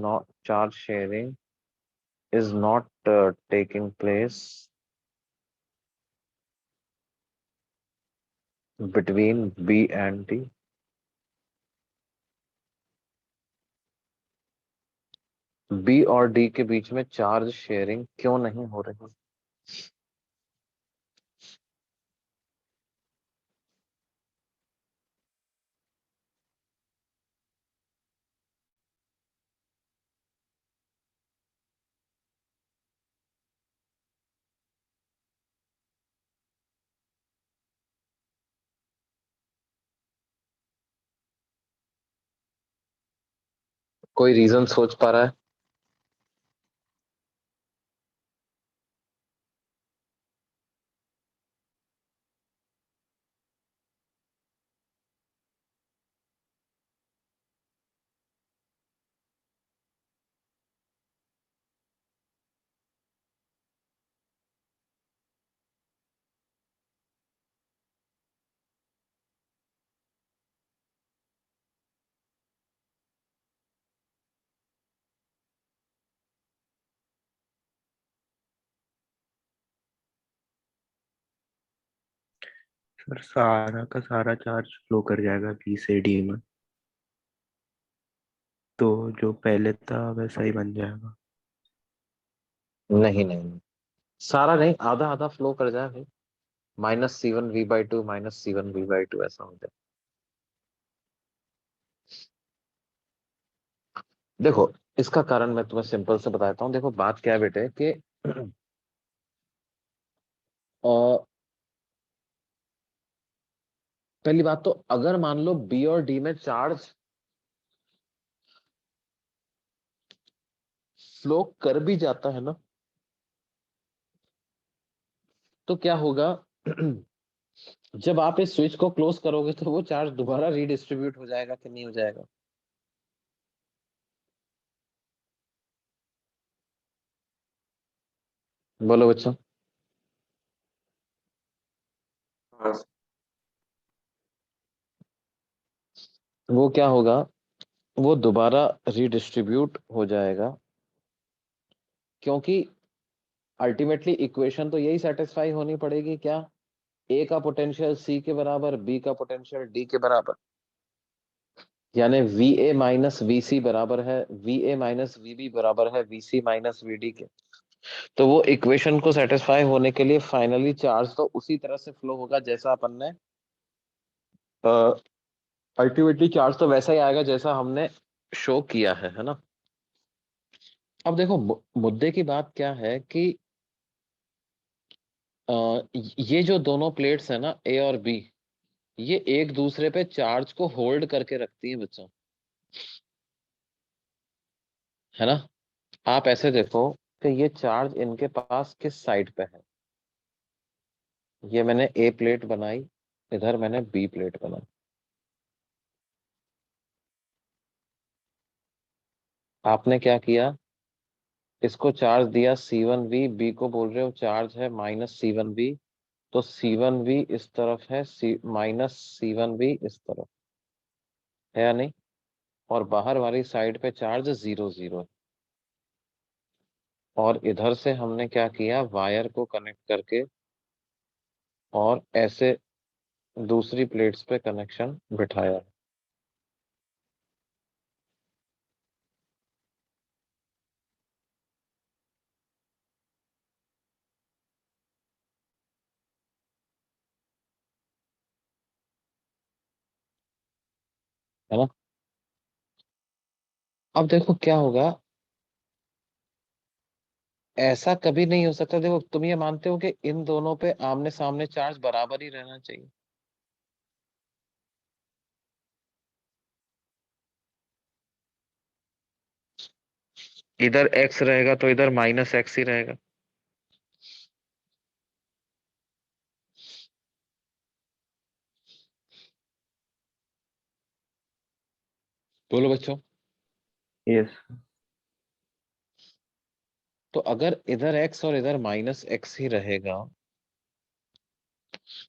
not taking place between B and D? B और D के बीच में चार्ज शेयरिंग क्यों नहीं हो रही? कोई रीजन सोच पा रहा है? सर सारा का सारा चार्ज फ्लो कर जाएगा बी से डी में, तो जो पहले था वैसा ही बन जाएगा। नहीं नहीं नहीं। सारा नहीं, आधा आधा फ्लो कर जाए भाई। -C1V/2 -C1V/2 ऐसा हो जाए। देखो, इसका कारण मैं तुम्हें सिंपल से बताता हूँ। देखो बात क्या है बेटे कि अ, पहली बात तो अगर मान लो बी और डी में चार्ज फ्लो कर भी जाता है ना, तो क्या होगा जब आप इस स्विच को क्लोज करोगे तो वो चार्ज दोबारा रीडिस्ट्रीब्यूट हो जाएगा कि नहीं हो जाएगा? बोलो बच्चों। हाँ सर। वो क्या होगा, वो दोबारा रीडिस्ट्रीब्यूट हो जाएगा, क्योंकि अल्टीमेटली इक्वेशन तो यही सेटिस्फाई होनी पड़ेगी क्या? ए का पोटेंशियल सी के बराबर, बी का पोटेंशियल डी के बराबर, यानी V A minus V C बराबर है, V A minus V B बराबर है V C minus V D के। तो वो इक्वेशन को सेटिस्फाई होने के लिए फाइनली चार्ज तो उसी तरह से फ्लो होगा जैसा अपन ने अल्टीमेटली चार्ज तो वैसा ही आएगा जैसा हमने शो किया है ना। अब देखो मुद्दे की बात क्या है कि ये जो दोनों प्लेट्स है ना ए और बी, ये एक दूसरे पे चार्ज को होल्ड करके रखती हैं बच्चों, है ना। आप ऐसे देखो कि ये चार्ज इनके पास किस साइड पे है। ये मैंने ए प्लेट बनाई, इधर मैंने बी प्लेट बनाई। आपने क्या किया, इसको चार्ज दिया C1V, बी को बोल रहे हो चार्ज है -C1V, तो C1V इस तरफ है, -C1V इस तरफ है या नहीं? और बाहर वाली साइड पे चार्ज 0 0 है। और इधर से हमने क्या किया, वायर को कनेक्ट करके और ऐसे दूसरी प्लेट्स पे कनेक्शन बिठाया, है ना। अब देखो क्या होगा, ऐसा कभी नहीं हो सकता। देखो तुम ये मानते हो कि इन दोनों पे आमने सामने चार्ज बराबर ही रहना चाहिए। इधर एक्स रहेगा तो इधर -X ही रहेगा। बोलो बच्चों। यस। तो अगर इधर एक्स और इधर -X ही रहेगा,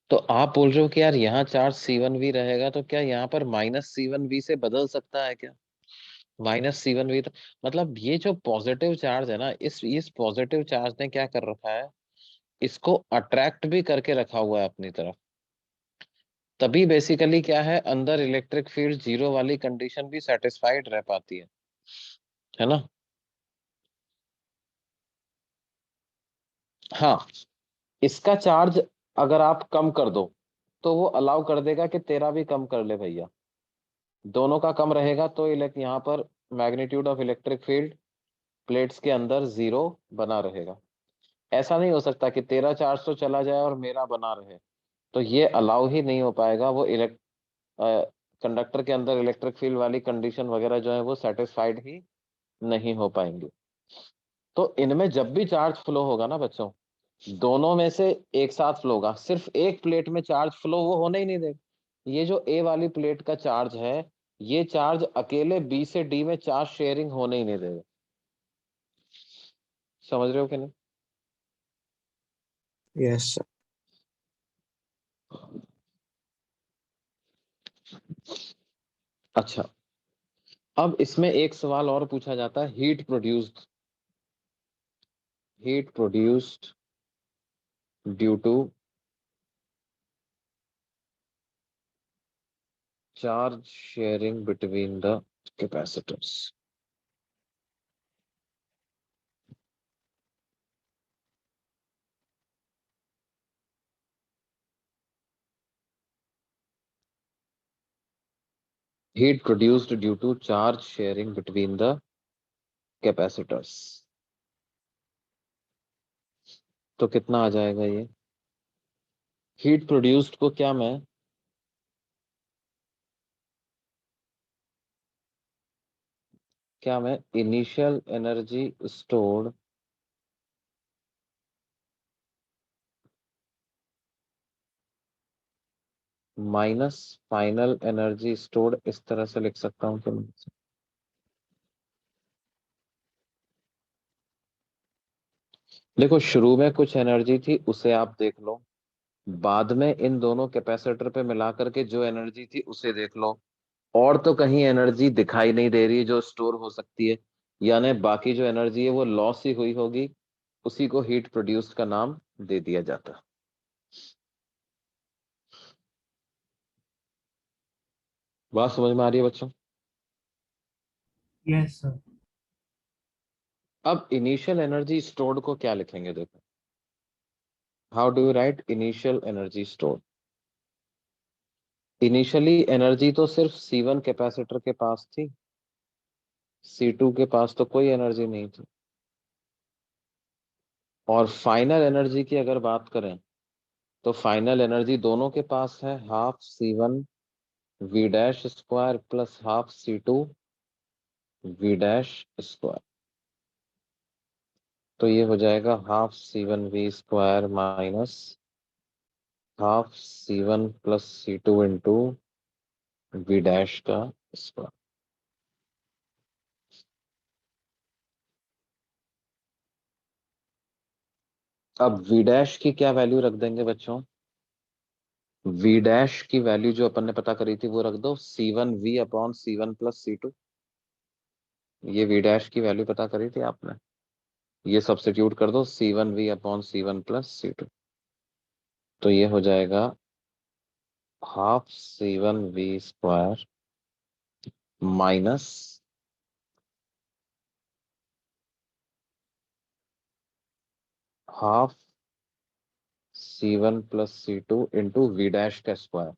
तो आप बोल रहे हो कि यार यहाँ चार्ज C1V रहेगा, तो क्या यहाँ पर -C1V से बदल सकता है क्या? -C1V तो मतलब ये जो पॉजिटिव चार्ज है ना, इस पॉजिटिव चार्ज ने क्या कर रखा है, इसको अट्रैक्ट भी करके रखा हुआ है अपनी तरफ। तभी बेसिकली क्या है, अंदर इलेक्ट्रिक फील्ड जीरो वाली कंडीशन भी सेटिस्फाइड रह पाती है ना। हाँ, इसका चार्ज अगर आप कम कर दो तो वो अलाउ कर देगा कि तेरा भी कम कर ले भैया, दोनों का कम रहेगा तो यहाँ पर magnitude of electric field plates के अंदर जीरो बना रहेगा। ऐसा नहीं हो सकता कि तेरा चार्ज तो चला जाए और मेरा बना रहे, तो ये अलाउ ही नहीं हो पाएगा। वो कंडक्टर के अंदर इलेक्ट्रिक फील्ड वाली कंडीशन वगैरह जो है वो सेटिस्फाइड ही नहीं हो पाएंगी। तो इनमें जब भी चार्ज फ्लो होगा ना बच्चों, दोनों में से एक साथ फ्लो होगा, सिर्फ एक प्लेट में चार्ज फ्लो वो होने ही नहीं देगा। ये जो ए वाली प्लेट का चार्ज है, ये चार्ज अकेले बी से डी में चार्ज शेयरिंग होने ही नहीं देगा। समझ रहे हो कि नहीं? Yes sir. अच्छा, अब इसमें एक सवाल और पूछा जाता है, heat produced due to charge sharing between the capacitors. Heat produced due to charge sharing between the capacitors। तो कितना आ जाएगा ये? हीट प्रोड्यूस्ड को क्या मैं initial energy stored minus final energy stored इस तरह से लिख सकता हूँ कि नहीं? देखो, शुरू में कुछ एनर्जी थी उसे आप देख लो, बाद में इन दोनों कैपेसिटर पे मिला करके जो एनर्जी थी उसे देख लो, और तो कहीं एनर्जी दिखाई नहीं दे रही जो स्टोर हो सकती है, यानी बाकी जो एनर्जी है वो लॉस ही हुई होगी, उसी को हीट प्रोड्यूस्ड का नाम दे दिया जाता है। बात समझ में आ रही है बच्चों? Yes, sir. अब इनिशियल एनर्जी स्टोर्ड को क्या लिखेंगे, देखो, how do you right initial energy stored? Initially energy तो सिर्फ C1 कैपेसिटर के पास थी, C2 के पास तो कोई एनर्जी नहीं थी। और फाइनल एनर्जी की अगर बात करें तो फाइनल एनर्जी दोनों के पास है, half C1 V dash square plus half C2 V dash square. तो ये हो जाएगा half C1 V square minus half C1 plus C2 into V dash का स्क्वायर। अब V डैश की क्या वैल्यू रख देंगे बच्चों? V डैश की वैल्यू जो अपन ने पता करी थी वो रख दो, C1 V upon C1 plus C2। ये V डैश की वैल्यू पता करी थी आपने, ये सब्स्टिट्यूट कर दो, C1 V upon C1 plus C2। तो ये हो जाएगा half C1 V square minus half C1 plus C2 into V dash का स्क्वायर,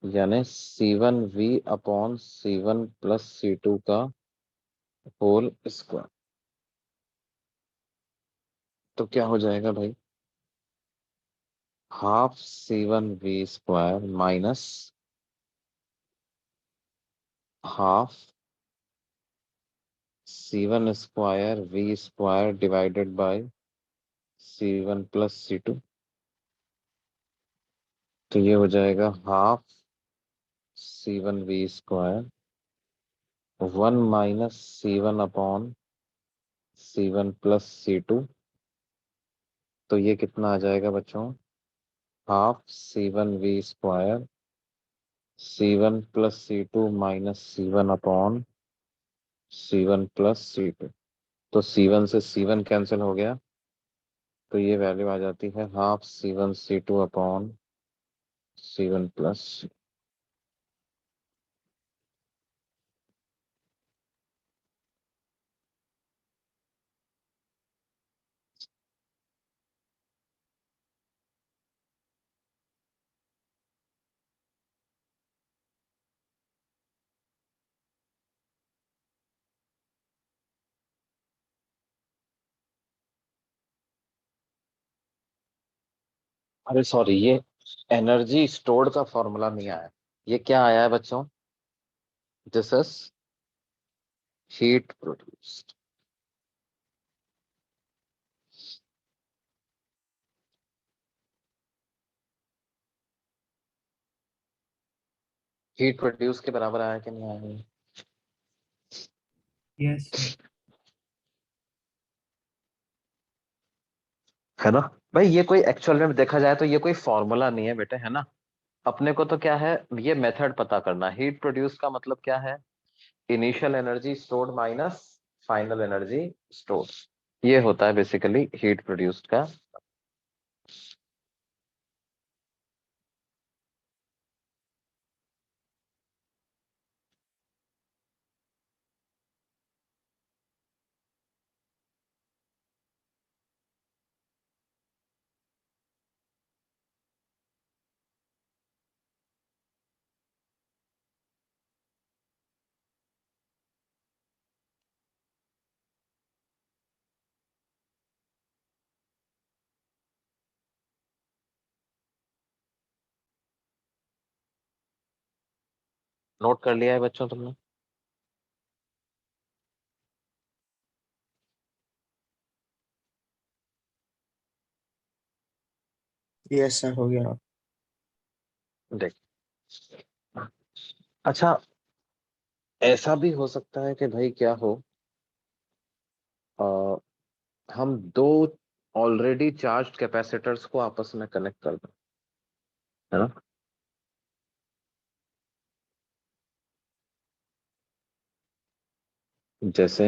यानी C1 V upon C1 plus C2 का होल स्क्वायर। तो क्या हो जाएगा भाई? Half C1 V square minus half C1 square V square divided by C1 plus C2। तो ये हो जाएगा half C1 V square 1 minus C1 upon C1 plus C2। तो ये कितना आ जाएगा बच्चों? Half C1 V square C1 plus C2 minus C1 upon C1 plus C2। तो C1 से C1 कैंसिल हो गया, तो ये वैल्यू आ जाती है half C1 C2 upon C1 plus अरे सॉरी, ये एनर्जी स्टोर्ड का फॉर्मूला नहीं आया। ये क्या आया है बच्चों? This is heat produced. Heat produce के बराबर आया कि नहीं आया? Yes, sir. है ना भाई? ये कोई एक्चुअल में देखा जाए तो ये कोई फॉर्मूला नहीं है बेटे, है ना। अपने को तो क्या है, ये मेथड पता करना। हीट प्रोड्यूस का मतलब क्या है? Initial energy stored minus final energy stored. ये होता है बेसिकली हीट प्रोड्यूस्ड का। नोट कर लिया है बच्चों तुमने? यस सर, हो गया। देख, अच्छा, ऐसा भी हो सकता है कि भाई क्या हो, आ, हम दो ऑलरेडी चार्ज्ड कैपेसिटर्स को आपस में कनेक्ट कर दें, है ना। जैसे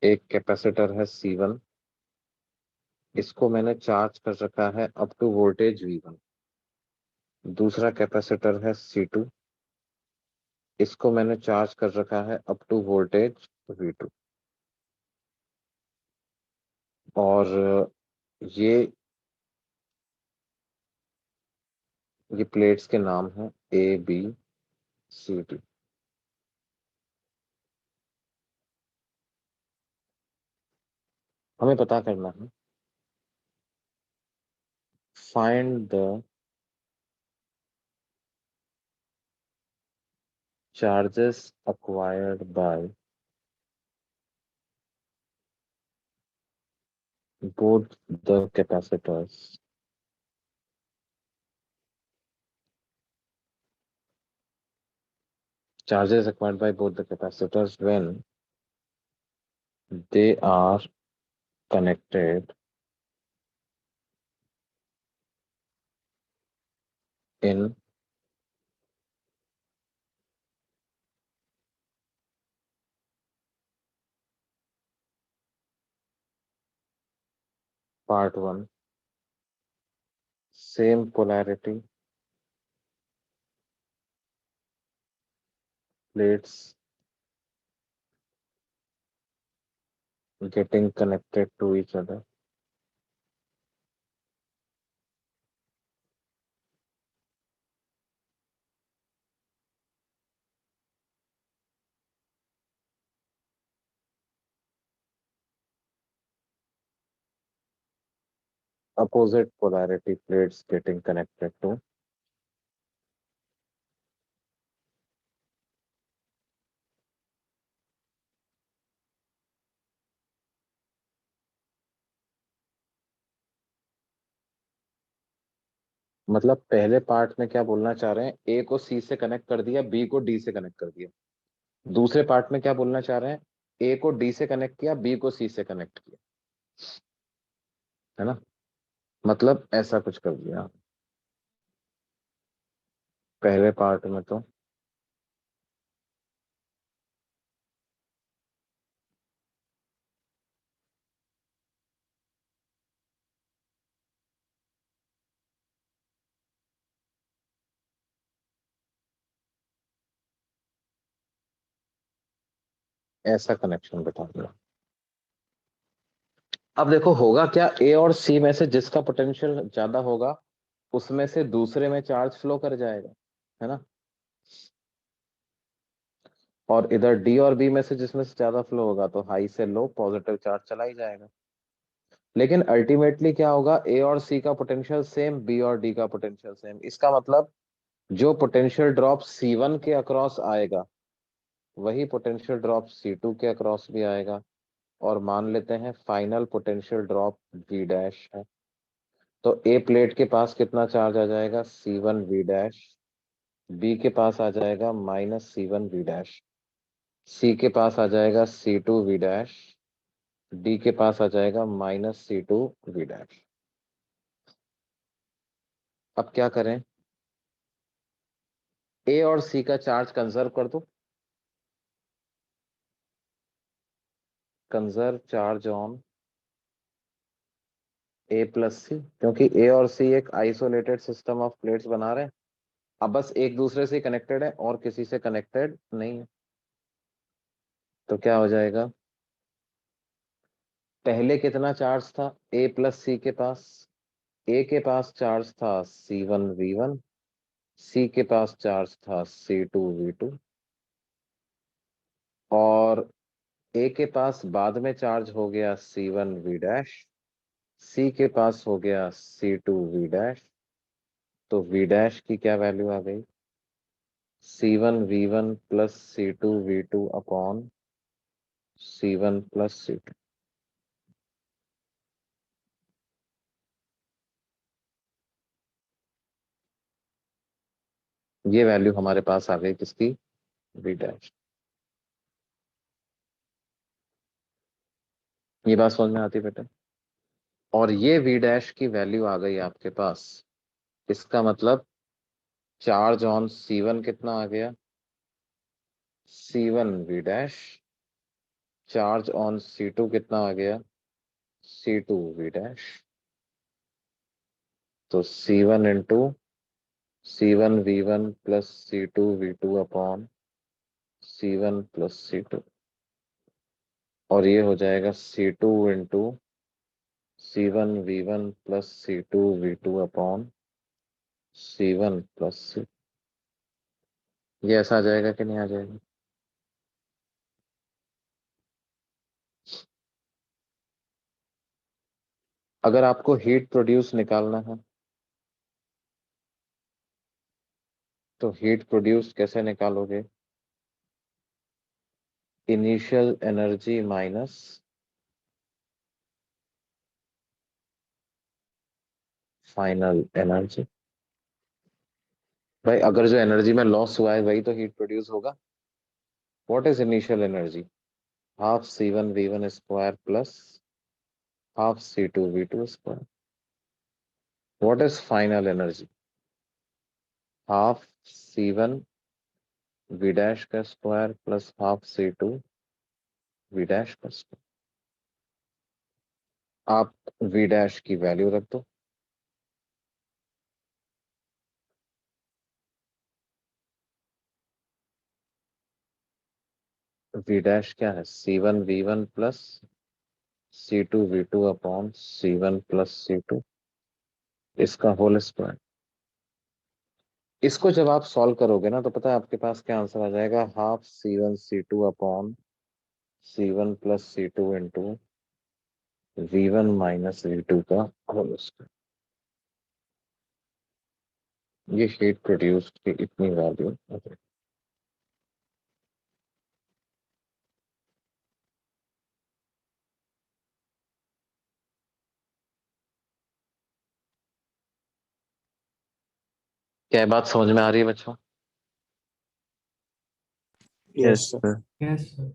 एक कैपेसिटर है C1, इसको मैंने चार्ज कर रखा है अप टू वोल्टेज V1। दूसरा कैपेसिटर है C2, इसको मैंने चार्ज कर रखा है अप टू वोल्टेज V2। और ये ये प्लेट्स के नाम हैं A B C D। हमें पता करना है, find the charges acquired by both the capacitors when they are connected in part 1, same polarity plates getting connected to each other. Opposite polarity plates getting connected to मतलब पहले part में क्या बोलना चाह रहे हैं, ए को सी से कनेक्ट कर दिया, बी को डी से कनेक्ट कर दिया। दूसरे पार्ट में क्या बोलना चाह रहे हैं, ए को डी से कनेक्ट किया, बी को सी से कनेक्ट किया, है ना। मतलब ऐसा कुछ कर दिया पहले पार्ट में तो। ऐसा कनेक्शन बता दिया। अब देखो होगा क्या, ए और सी में से जिसका पोटेंशियल ज्यादा होगा उसमें से दूसरे में चार्ज फ्लो कर जाएगा, है ना। और इधर डी और बी में से जिसमें से ज्यादा फ्लो होगा तो हाई से लो पॉजिटिव चार्ज चला ही जाएगा। लेकिन अल्टीमेटली क्या होगा, ए और सी का पोटेंशियल सेम, बी और डी का पोटेंशियल सेम। इसका मतलब जो पोटेंशियल ड्रॉप C1 के अक्रॉस आएगा वही पोटेंशियल ड्रॉप C2 के अक्रॉस भी आएगा। और मान लेते हैं final potential drop V dash है। तो ए प्लेट के पास कितना चार्ज आ जाएगा, C1 V डैश। बी के पास आ जाएगा -C1 V डैश। सी के पास आ जाएगा C2 V डैश। डी के पास आ जाएगा -C2 V डैश। अब क्या करें, ए और सी का चार्ज कंजर्व कर दो, conserve charge on A plus C, क्योंकि ए और सी एक आइसोलेटेड सिस्टम ऑफ प्लेट्स बना रहे हैं। अब बस एक दूसरे से कनेक्टेड है और किसी से कनेक्टेड नहीं है। तो क्या हो जाएगा, पहले कितना चार्ज था ए प्लस सी के पास, ए के पास चार्ज था C1 V1, सी के पास चार्ज था C2 V2, और ए के पास बाद में चार्ज हो गया C1 V डैश, सी के पास हो गया C2 V डैश। तो V डैश की क्या वैल्यू आ गई, C1 V1 plus C2 V2 upon C1 plus C2। ये वैल्यू हमारे पास आ गई किसकी, V डैश। ये बात समझ में आती बेटा। और ये V डैश की वैल्यू आ गई आपके पास। इसका मतलब चार्ज ऑन C1 कितना आ गया, C1 V dash. Charge on C2 कितना आ गया, C2 V डैश। तो C1 into C1 V1 plus C2 V2 upon C1 plus C2। और ये हो जाएगा C2 into C1 V1 plus C2 V2 upon C1 plus C। ये ऐसा आ जाएगा कि नहीं आ जाएगा। अगर आपको हीट प्रोड्यूस निकालना है तो हीट प्रोड्यूस कैसे निकालोगे, initial energy minus final energy. भाई अगर जो एनर्जी में लॉस हुआ है वही तो हीट प्रोड्यूस होगा। What is initial energy, half C1 V1 square plus half C2 V2 square. What is final energy, half C1 V dash का square plus half C2 V dash का square. आप V dash की value रख दो। V dash क्या है, C1 V1 plus C2 V2 upon C1 plus C2, इसका whole square. इसको जब आप सॉल्व करोगे ना तो पता है आपके पास क्या आंसर आ जाएगा, half C1 C2 upon C1 plus C2 into V1 minus V2 का होल स्क्वायर। ये हीट प्रोड्यूस्ड की इतनी वैल्यू। क्या ये बात समझ में आ रही है बच्चों। Yes yes sir. Sir. Yes, sir.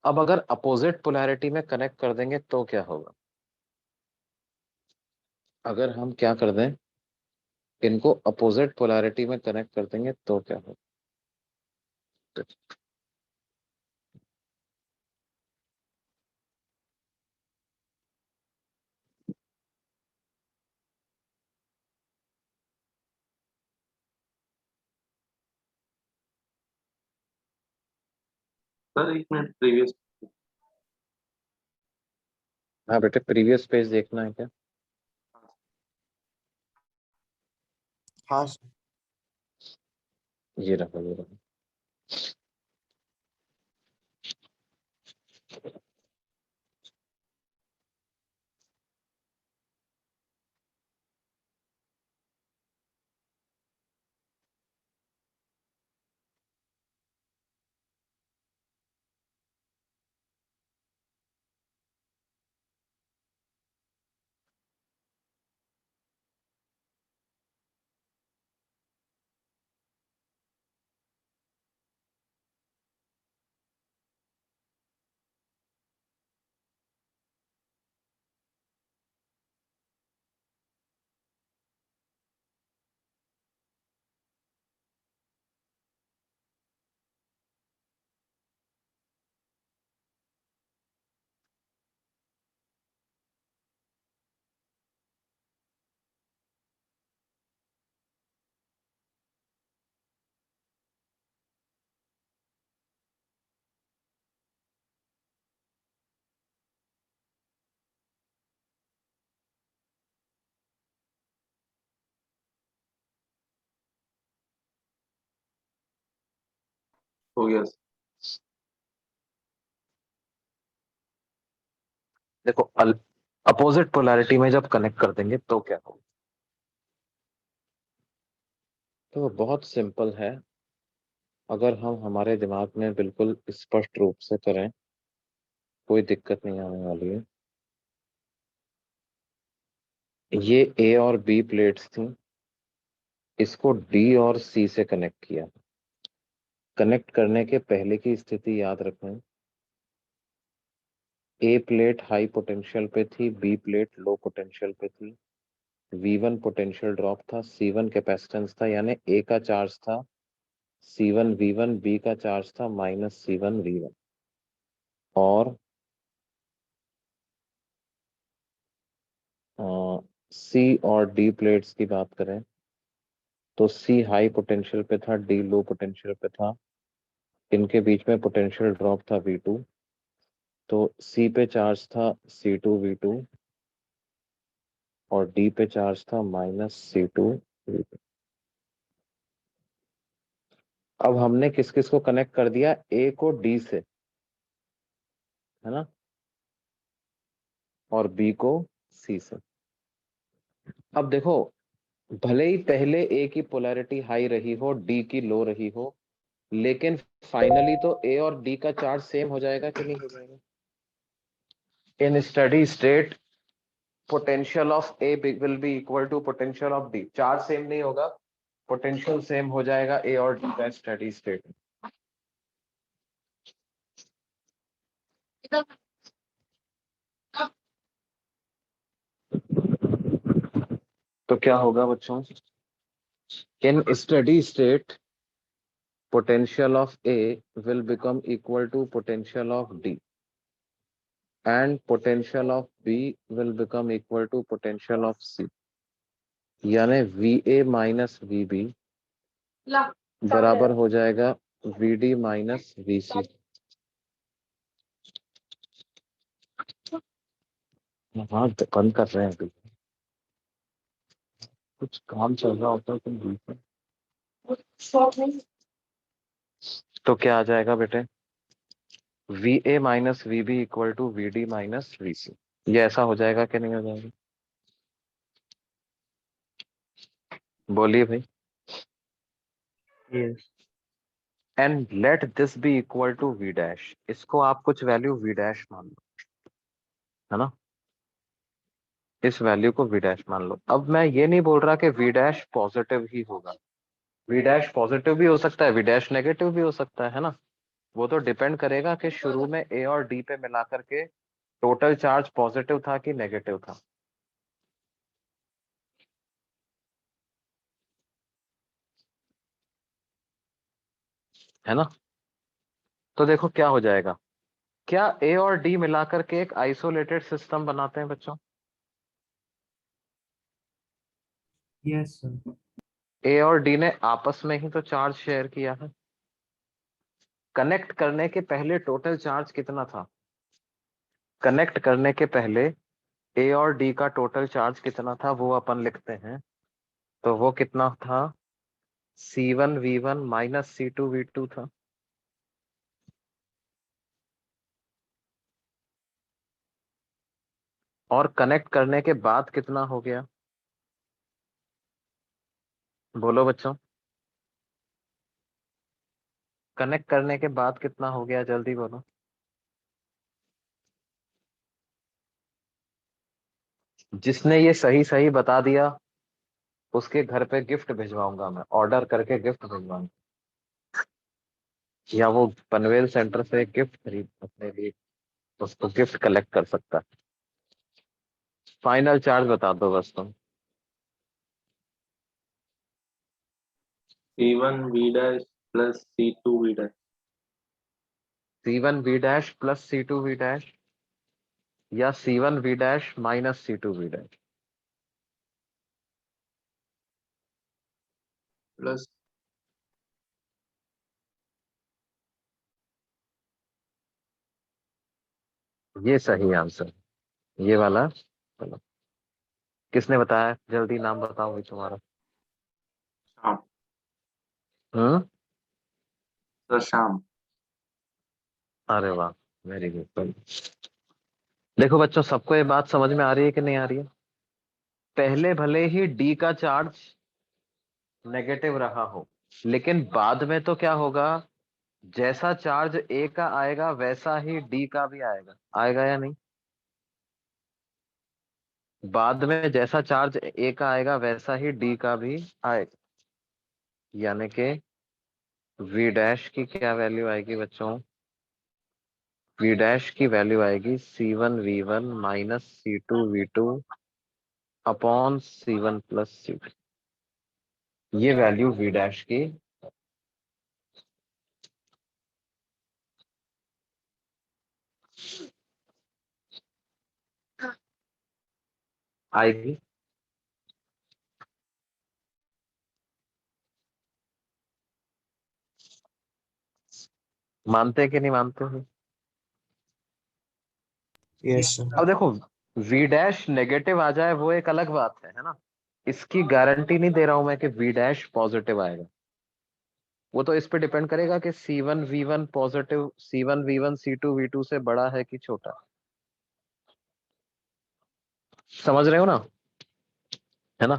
अब अगर अपोजिट पोलैरिटी में कनेक्ट कर देंगे तो क्या होगा, अगर हम क्या कर दें, इनको अपोजिट पोलैरिटी में कनेक्ट कर देंगे तो क्या होगा। सर एक मिनट प्रीवियस हाँ बेटे, प्रीवियस पेज देखना है क्या? हाँ सर। ये रहा, ये रहा। हो गया सर। देखो, अपोजिट पोलैरिटी में जब कनेक्ट कर देंगे तो क्या होगा? तो बहुत सिंपल है, अगर हम हमारे दिमाग में बिल्कुल स्पष्ट रूप से करें, कोई दिक्कत नहीं आने वाली है। ये ए और बी प्लेट्स थी, इसको डी और सी से कनेक्ट किया। कनेक्ट करने के पहले की स्थिति याद रखें। ए प्लेट हाई पोटेंशियल पे थी, बी प्लेट लो पोटेंशियल पे थी। V1 पोटेंशियल ड्रॉप था, C1 कैपेसिटेंस था, यानी ए का चार्ज था C1 V1, बी का चार्ज था -C1 V1। और सी और डी प्लेट्स की बात करें तो सी हाई पोटेंशियल पे था, डी लो पोटेंशियल पे था। इनके बीच में पोटेंशियल ड्रॉप था V2। तो सी पे चार्ज था C2 V2 और डी पे चार्ज था -C2 V2। अब हमने किस किस को कनेक्ट कर दिया? ए को डी से, है ना, और बी को सी से। अब देखो, भले ही पहले ए की पोलैरिटी हाई रही हो, डी की लो रही हो, लेकिन फाइनली तो ए और डी का चार्ज सेम हो जाएगा कि नहीं हो जाएगा? In steady state potential of A will be equal to potential of D. Charge same नहीं होगा, पोटेंशियल सेम हो जाएगा ए और डी का स्टडी स्टेट। तो क्या होगा बच्चों? In steady state potential of A will become equal to potential of D and potential of B will become equal to potential of C, यानी VA माइनस VB ला बराबर हो जाएगा VD माइनस VC। हाँ, तो बंद कर रहे हैं अभी, कुछ काम चल रहा होता है तो बीच में। शॉप नहीं। तो क्या आ जाएगा बेटे? VA minus VB equal to VD minus VC। ये ऐसा हो जाएगा कि नहीं हो जाएगा? बोलिए भाई। Yes. And let this be equal to V dash. इसको आप कुछ वैल्यू V डैश मान लो, है ना, इस वैल्यू को V डैश मान लो। अब मैं ये नहीं बोल रहा कि V डैश पॉजिटिव ही होगा, V डैश पॉजिटिव भी हो सकता है, V डैश नेगेटिव भी हो सकता है ना। वो तो डिपेंड करेगा कि शुरू में A और D पे मिलाकर के टोटल चार्ज पॉजिटिव था कि नेगेटिव था। है ना। तो देखो क्या हो जाएगा, क्या A और D मिलाकर के एक आइसोलेटेड सिस्टम बनाते हैं बच्चों? Yes, sir. A और D ने आपस में ही तो चार्ज शेयर किया है। कनेक्ट करने के पहले टोटल चार्ज कितना था? कनेक्ट करने के पहले ए और डी का टोटल चार्ज कितना था वो अपन लिखते हैं। तो वो कितना था? C1V1 माइनस C2V2 था। और कनेक्ट करने के बाद कितना हो गया? बोलो बच्चों, कनेक्ट करने के बाद कितना हो गया, जल्दी बोलो। जिसने ये सही सही बता दिया उसके घर पे गिफ्ट भिजवाऊंगा मैं, ऑर्डर करके गिफ्ट भिजवाऊंगा, या वो पनवेल सेंटर से गिफ्ट खरीद अपने लिए, उसको गिफ्ट कलेक्ट कर सकता है। फाइनल चार्ज बता दो बस तुम। C1V dash plus C2V dash C1V dash plus C2V dash या C1V dash minus C2V dash? plus ये सही आंसर, ये वाला। चलो, किसने बताया? जल्दी नाम बताओ भाई तुम्हारा। शाम हम्म। सर शाम। अरे वाह, वेरी गुड। देखो बच्चों, सबको ये बात समझ में आ रही है कि नहीं आ रही है? पहले भले ही डी का चार्ज नेगेटिव रहा हो, लेकिन बाद में तो क्या होगा, जैसा चार्ज ए का आएगा वैसा ही डी का भी आएगा। आएगा या नहीं? बाद में जैसा चार्ज ए का आएगा वैसा ही डी का भी आएगा। यानी कि वी डैश की क्या वैल्यू आएगी बच्चों? वी डैश की वैल्यू आएगी C1V1 minus C2V2 upon C1 plus C2। ये वैल्यू वी डैश की आएगी। मानते कि नहीं मानते हो? Yes, sir. अब देखो, वी डैश नेगेटिव आ जाए वो एक अलग बात है ना? इसकी गारंटी नहीं दे रहा हूं मैं कि वी डैश पॉजिटिव आएगा। वो तो इस पे डिपेंड करेगा कि C1V1 पॉजिटिव, C1V1 C2V2 से बड़ा है कि छोटा। समझ रहे हो ना? है ना?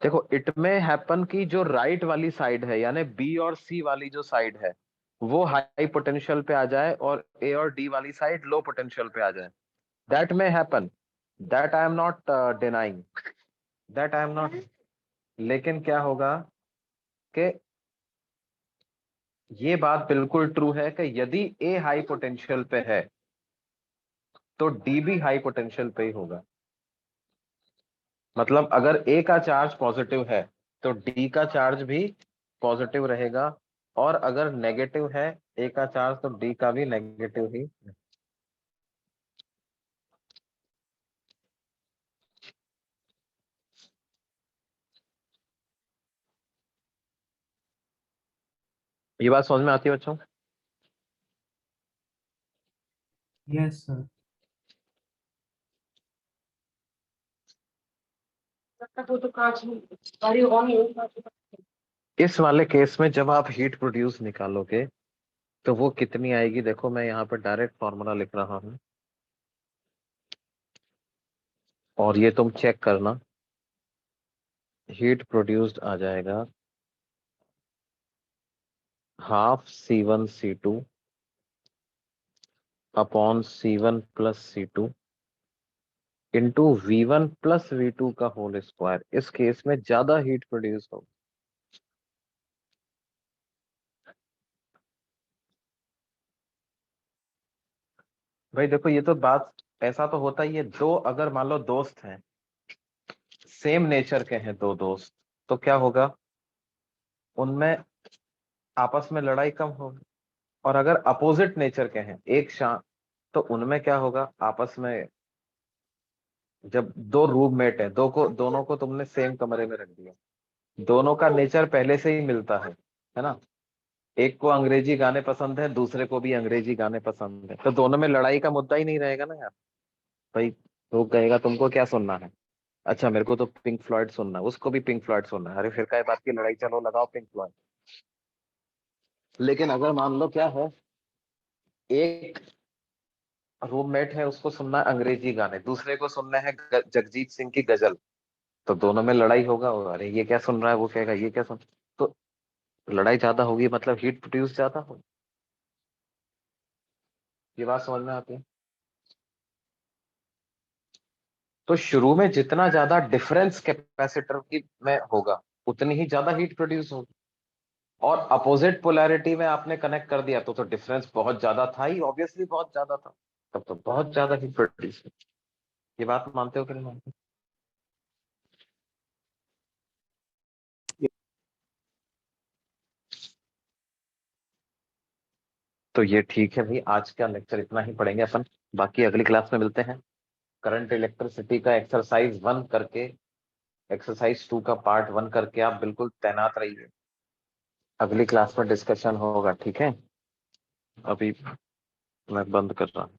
देखो, इट में हैपन की जो राइट वाली साइड है यानी बी और सी वाली जो साइड है वो हाई पोटेंशियल पे आ जाए और ए और डी वाली साइड लो पोटेंशियल पे आ जाए। दैट में happen, that I am not denying, that I am not. लेकिन क्या होगा कि ये बात बिल्कुल ट्रू है कि यदि ए हाई पोटेंशियल पे है तो डी भी हाई पोटेंशियल पे ही होगा। मतलब अगर ए का चार्ज पॉजिटिव है तो डी का चार्ज भी पॉजिटिव रहेगा, और अगर नेगेटिव है ए का चार्ज तो डी का भी नेगेटिव ही। ये बात समझ में आती है बच्चों? Yes, sir. तब तक वो तो कांच नहीं, गाड़ी ऑन नहीं होगी। इस वाले केस में जब आप हीट प्रोड्यूस निकालोगे तो वो कितनी आएगी? देखो, मैं यहाँ पर डायरेक्ट फॉर्मूला लिख रहा हूँ और ये तुम चेक करना। हीट प्रोड्यूस्ड आ जाएगा half C1 C2 upon C1 plus C2 into V1 plus V2 का होल स्क्वायर। इस केस में ज्यादा हीट प्रोड्यूस होगा। भाई देखो, ये तो बात, ऐसा तो होता ही है। दो अगर मान लो दोस्त हैं, सेम नेचर के हैं दो दोस्त, तो क्या होगा, उनमें आपस में लड़ाई कम होगी। और अगर अपोजिट नेचर के हैं एक शाम, तो उनमें क्या होगा, आपस में जब दो रूममेट है, दोनों को तुमने सेम कमरे में रख दिया, दोनों का नेचर पहले से ही मिलता है ना? एक को अंग्रेजी गाने पसंद है, दूसरे को भी अंग्रेजी गाने पसंद है, तो दोनों में लड़ाई का मुद्दा ही नहीं रहेगा ना यार। भाई वो कहेगा तुमको क्या सुनना है, अच्छा मेरे को तो पिंक फ्लॉयड सुनना है, उसको भी पिंक फ्लॉयड सुनना है, अरे फिर क्या बात की लड़ाई, चलो लगाओ पिंक फ्लॉयड। लेकिन अगर मान लो क्या है, एक रूममेट है उसको सुनना है अंग्रेजी गाने, दूसरे को सुनना है जगजीत सिंह की गजल, तो दोनों में लड़ाई होगा, अरे ये क्या सुन रहा है, वो कहेगा ये क्या सुन, तो लड़ाई ज्यादा होगी, मतलब हीट प्रोड्यूस ज्यादा होगी। ये बात समझ में आती है। तो शुरू में जितना ज्यादा डिफरेंस कैपेसिटर की में होगा, उतनी ही ज्यादा हीट प्रोड्यूस होगी। और अपोजिट पोलैरिटी में आपने कनेक्ट कर दिया तो डिफरेंस बहुत ज्यादा था ही, ऑब्वियसली बहुत ज्यादा था, तब तो बहुत ज्यादा हीट प्रोड्यूस होगी। ये बात मानते हो कि नहीं मानते? तो ये ठीक है भाई, आज का लेक्चर इतना ही पढ़ेंगे अपन, बाकी अगली क्लास में मिलते हैं। करंट इलेक्ट्रिसिटी का एक्सरसाइज 1 करके, एक्सरसाइज 2 का पार्ट 1 करके आप बिल्कुल तैनात रहिए, अगली क्लास में डिस्कशन होगा, ठीक है। अभी मैं बंद कर रहा हूँ।